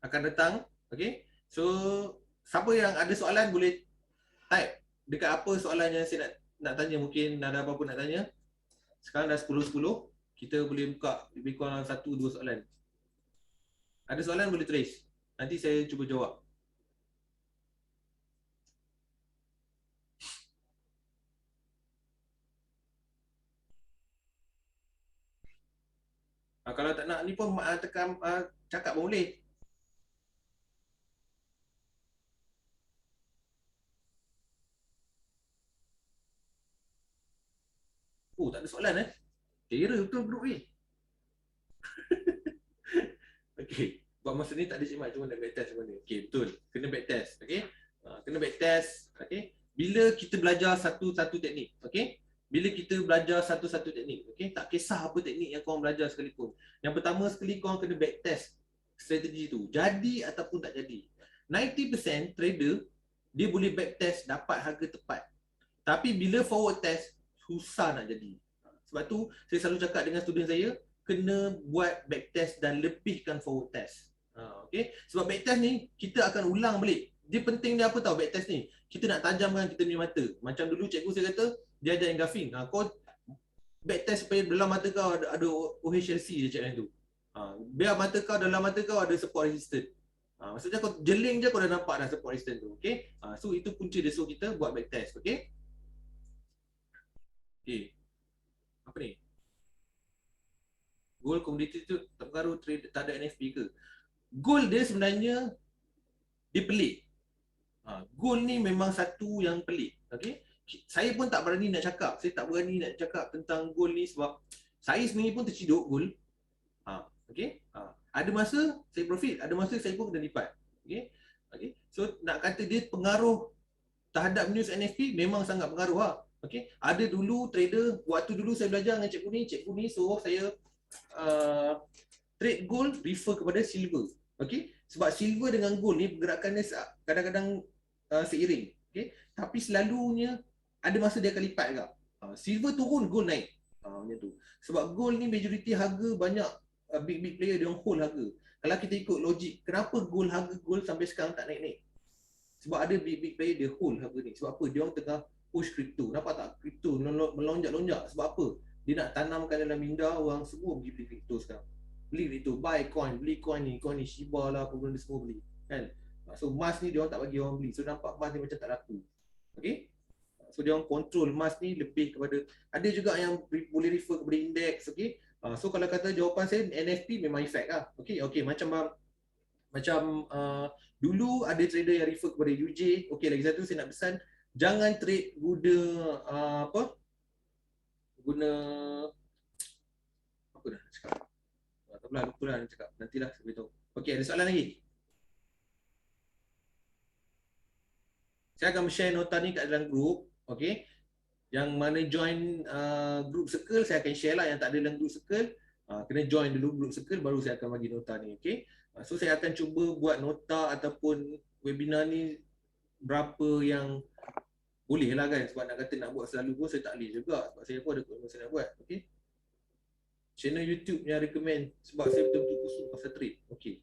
akan datang. Okay? So, siapa yang ada soalan boleh type dekat apa soalan yang saya nak tanya. Mungkin ada apa-apa nak tanya. Sekarang dah 10.10. Kita boleh buka lebih kurang 1-2 soalan. Ada soalan boleh tulis. Nanti saya cuba jawab. Kalau tak nak ni pun tekan cakap pun boleh. Oh, tak ada soalan Kira betul grup ni. Okey. Buat masa ni tak ada Cik Mat, cuma nak backtest macam mana. Okey, betul. Kena backtest. Okey. Kena backtest. Okey. Bila kita belajar satu-satu teknik. Okey. Bila kita belajar satu-satu teknik. Okey. Tak kisah apa teknik yang korang belajar sekalipun. Yang pertama sekali korang kena backtest strategi tu. Jadi ataupun tak jadi. 90% trader, dia boleh backtest dapat harga tepat. Tapi bila forward test, susah nak jadi. Sebab tu, saya selalu cakap dengan student saya, kena buat backtest dan lebihkan forward test. Okay? Sebab backtest ni, kita akan ulang balik. Dia penting dia apa tahu backtest ni? Kita nak tajamkan kita punya mata. Macam dulu cikgu saya kata, dia ajar engulfing. Kau backtest supaya dalam mata kau ada OHLC dia cakap tu. Biar mata kau, dalam mata kau ada support resistance. Maksudnya kau jeling je kau dah nampak dah support resistance tu. Okay? So itu punca dia suruh kita buat backtest. Okay? Okay. Apa ni? Gold commodity tu terpengaruh trade tak ada NFP ke? Gold dia sebenarnya dia pelik. Gold ni memang satu yang pelik. Okay? Saya pun tak berani nak cakap. Saya tak berani nak cakap tentang gold ni sebab saya sendiri pun terciduk gold. Okay? Ada masa saya profit, ada masa saya pun kena lipat. Okay? Okay? So nak kata dia pengaruh terhadap news NFP memang sangat pengaruh lah. Okay? Ada dulu trader, waktu dulu saya belajar dengan cikgu ni suruh saya trade gold refer kepada silver. Okay? Sebab silver dengan gold ni pergerakannya kadang-kadang seiring. Okay? Tapi selalunya ada masa dia akan lipat juga. Silver turun, gold naik. Macam tu. Sebab gold ni majoriti harga banyak big player dia orang hold harga. Kalau kita ikut logik, kenapa harga gold sampai sekarang tak naik-naik? Sebab ada big player dia hold harga ni. Sebab apa? Dia orang tengah push crypto. Nampak tak? Crypto melonjak-lonjak. Sebab apa? Dia nak tanamkan dalam minda, orang semua pergi beli crypto sekarang. Beli crypto, buy coin, beli coin ni Shiba lah, apa benda semua beli. Kan? So emas ni dia orang tak bagi orang beli. So nampak emas ni macam tak laku. Okay? So dia orang control emas ni lebih kepada, ada juga yang boleh refer kepada index. Okay? So kalau kata jawapan saya NFP memang efek lah. Okay? Okay, macam dulu ada trader yang refer kepada UJ. Okay, lagi satu saya nak pesan, jangan trade guna apa dah cakap. Tak pula, lupa lah nak cakap. Nantilah saya beritahu. Okay, ada soalan lagi? Saya akan share nota ni kat dalam grup. Okay. Yang mana join group circle, saya akan share lah. Yang tak ada dalam group circle, kena join dulu group circle, baru saya akan bagi nota ni. Okay. So saya akan cuba buat nota ataupun webinar ni berapa yang boleh lah kan. Sebab nak kata nak buat selalu pun saya tak boleh juga. Sebab saya pun ada komitmen saya nak buat. Okay. Channel YouTube yang recommend sebab saya betul-betul khusus pasal trade. Okay.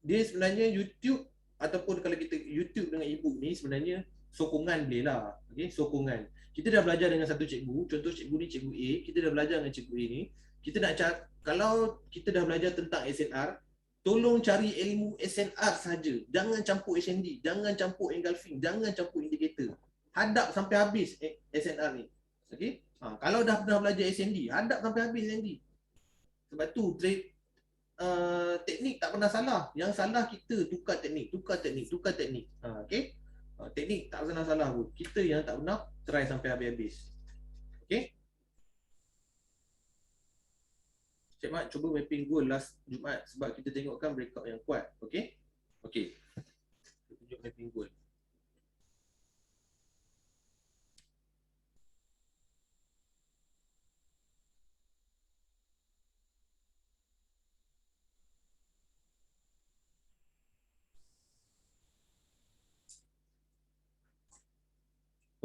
Dia sebenarnya YouTube ataupun kalau kita YouTube dengan ebook ni sebenarnya sokongan boleh lah. Okay, sokongan. Kita dah belajar dengan satu cikgu, contoh cikgu ni cikgu A, kita dah belajar dengan cikgu A ni. Kita nak kalau kita dah belajar tentang SNR, tolong cari ilmu SNR saja. Jangan campur SND, jangan campur engulfing, jangan campur indicator. Hadap sampai habis SNR ni. Okay? Kalau dah pernah belajar SND, hadap sampai habis SND. Sebab tu trade teknik tak pernah salah. Yang salah kita tukar teknik, tukar teknik, tukar teknik. Okay? Teknik tak pernah salah pun. Kita yang tak pernah try sampai habis-habis. Okay? Cik Mat, cuba mapping goal last Jumaat sebab kita tengokkan breakout yang kuat. Okay? Okay. Tunjuk mapping goal.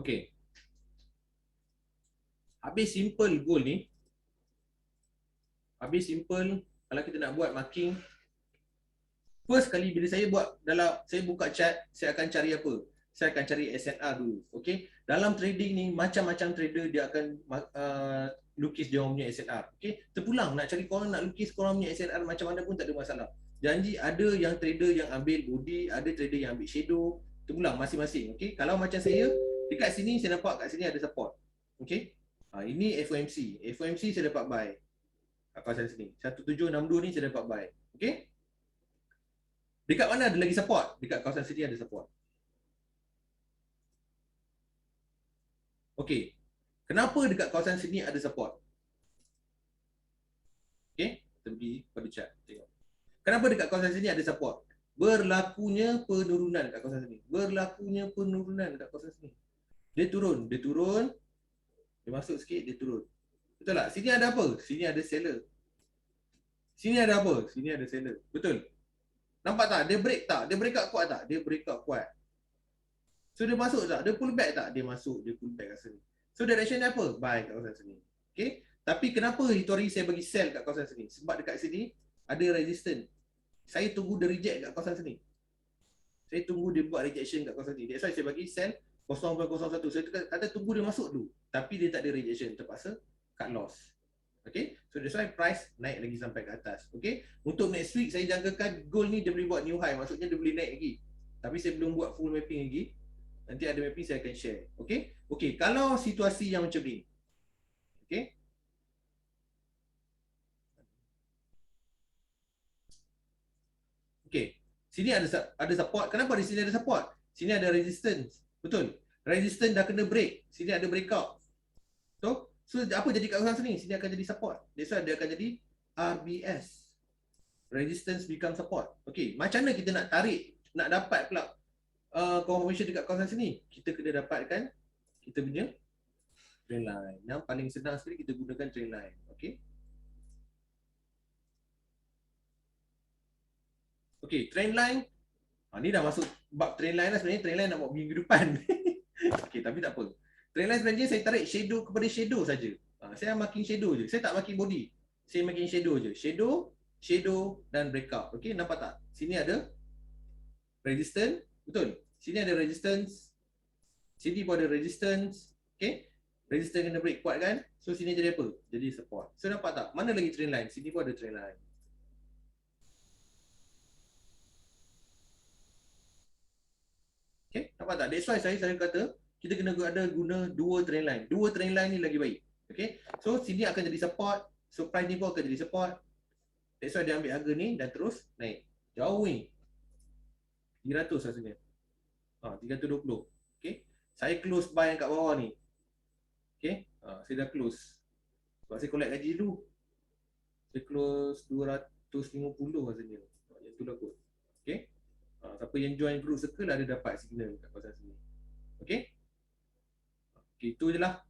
Okay. Habis simple goal ni. Habis simple. Kalau kita nak buat marking. First kali bila saya buat saya buka chart, saya akan cari apa? Saya akan cari SNR dulu. Okay. Dalam trading ni, macam-macam trader dia akan lukis dia orang punya SNR. Okay. Terpulang nak cari korang nak lukis korang punya SNR macam mana pun tak ada masalah. Janji ada yang trader yang ambil body, ada trader yang ambil shadow. Terpulang masing-masing. Okay. Kalau macam saya, dekat sini saya nampak kat sini ada support. Okay. Ini FOMC. FOMC saya dapat buy. Kat kawasan sini. 1762 ni saya dapat buy. Okay. Dekat mana ada lagi support? Dekat kawasan sini ada support. Okey. Kenapa dekat kawasan sini ada support? Okey, kita pergi pada chart tengok. Kenapa dekat kawasan sini ada support? Berlakunya penurunan dekat kawasan sini. Berlakunya penurunan dekat kawasan sini. Dia turun, dia masuk sikit, dia turun. Betul tak? Sini ada apa? Sini ada seller. Sini ada apa? Sini ada seller. Betul? Nampak tak? Dia break tak? Dia break out kuat tak? Dia break out kuat. So dia masuk tak? Dia pull back tak? Dia masuk, dia pull back kat sini. So direction dia apa? Buy kat kawasan sini. Okay? Tapi kenapa history saya bagi sell kat kawasan sini? Sebab dekat sini ada resistance. Saya tunggu dia reject kat kawasan sini. Saya tunggu dia buat rejection kat kawasan sini. That's why saya bagi sell 0.01. Saya kata tunggu dia masuk dulu. Tapi dia tak ada rejection. Terpaksa cut loss. Okay? So that's why price naik lagi sampai ke atas. Okay? Untuk next week saya jangkakan gold ni dia boleh buat new high. Maksudnya dia boleh naik lagi. Tapi saya belum buat full mapping lagi. Nanti ada mapping saya akan share. Okay? Okay, kalau situasi yang macam ni. Okay? Okay. Sini ada support. Kenapa di sini ada support? Sini ada resistance. Betul? Resistance dah kena break. Sini ada breakout. So apa jadi kat kawasan sini? Sini akan jadi support. That's why dia akan jadi RBS. Resistance become support. Okay. Macam mana kita nak tarik, nak dapat pula confirmation dekat kawasan sini? Kita kena dapatkan kita punya trend line. Yang paling senang sekali kita gunakan trend line. Okay. Okay, trend line. Ni dah masuk bab trend line lah sebenarnya. Trend line nak buat minggu depan. Okay, tapi tak apa. Trend line sebenarnya saya tarik shadow kepada shadow saja. Saya marking shadow je. Saya tak marking body. Saya marking shadow je. Shadow, shadow dan breakout. Okay, nampak tak? Sini ada resistance. Betul? Sini ada resistance. Sini pun ada resistance. Okay? Resistance kena break kuat kan? So sini jadi apa? Jadi support. So nampak tak? Mana lagi trend line? Sini pun ada trend line. Okay? Nampak tak? That's why saya kata kita kena guna dua trend line. Dua trend line ni lagi baik. Okay? So sini akan jadi support. So price ni pun akan jadi support. That's why dia ambil harga ni dan terus naik. Jauh ni. 300 rasanya. 320. Okay? Saya close buy yang kat bawah ni. Okay? Saya dah close. Sebab saya collect gaji dulu. Saya close 250 rasanya. Yang tu lah kot. Okay? Siapa yang join group circle ada dapat signal kat kawasan sini. Okay? Okay, itu je lah.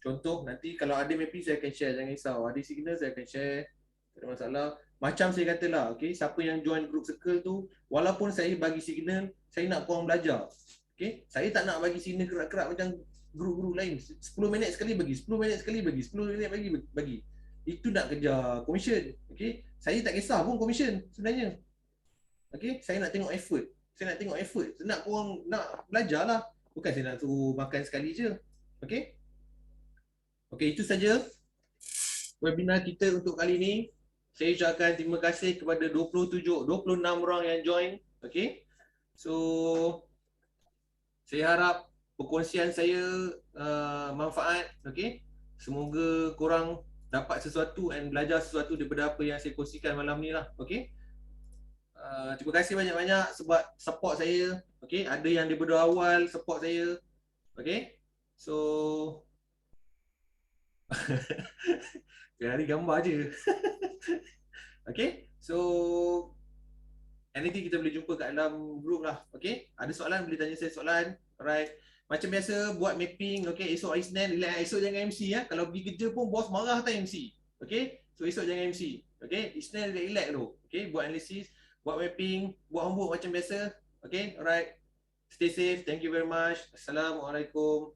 Contoh, nanti kalau ada mapping saya akan share. Jangan risau. Ada signal saya akan share. Tak ada masalah. Macam saya kata lah, okay? Siapa yang join group circle tu, walaupun saya bagi signal, saya nak korang belajar. Okay? Saya tak nak bagi signal kerak-kerak macam group-group lain. 10 minit sekali bagi, 10 minit sekali bagi, 10 minit bagi. Itu nak kejar commission. Okay? Saya tak kisah pun commission sebenarnya. Okay? Saya nak tengok effort. Saya nak korang nak belajar lah. Bukan saya nak suruh makan sekali je. Okay? Okay, itu saja webinar kita untuk kali ini. Saya ucapkan terima kasih kepada 26 orang yang join. Okay? So, saya harap perkongsian saya manfaat. Okay? Semoga korang dapat sesuatu and belajar sesuatu daripada apa yang saya kongsikan malam ni lah. Okay. Terima kasih banyak-banyak sebab support saya. Okay. Ada yang daripada awal support saya. Okay. So hari gambar je. Okay. So anything kita boleh jumpa kat dalam group lah. Okay. Ada soalan boleh tanya saya soalan. Alright. Macam biasa buat mapping. Okay. Esok hari Senin relax. Esok jangan MC ya. Kalau pergi kerja pun bos marah tak MC. Okay. So esok jangan MC. Okay. Senin relax tu. Okay. Buat analisis, buat mapping, buat homework macam biasa. Okay. Alright. Stay safe. Thank you very much. Assalamualaikum.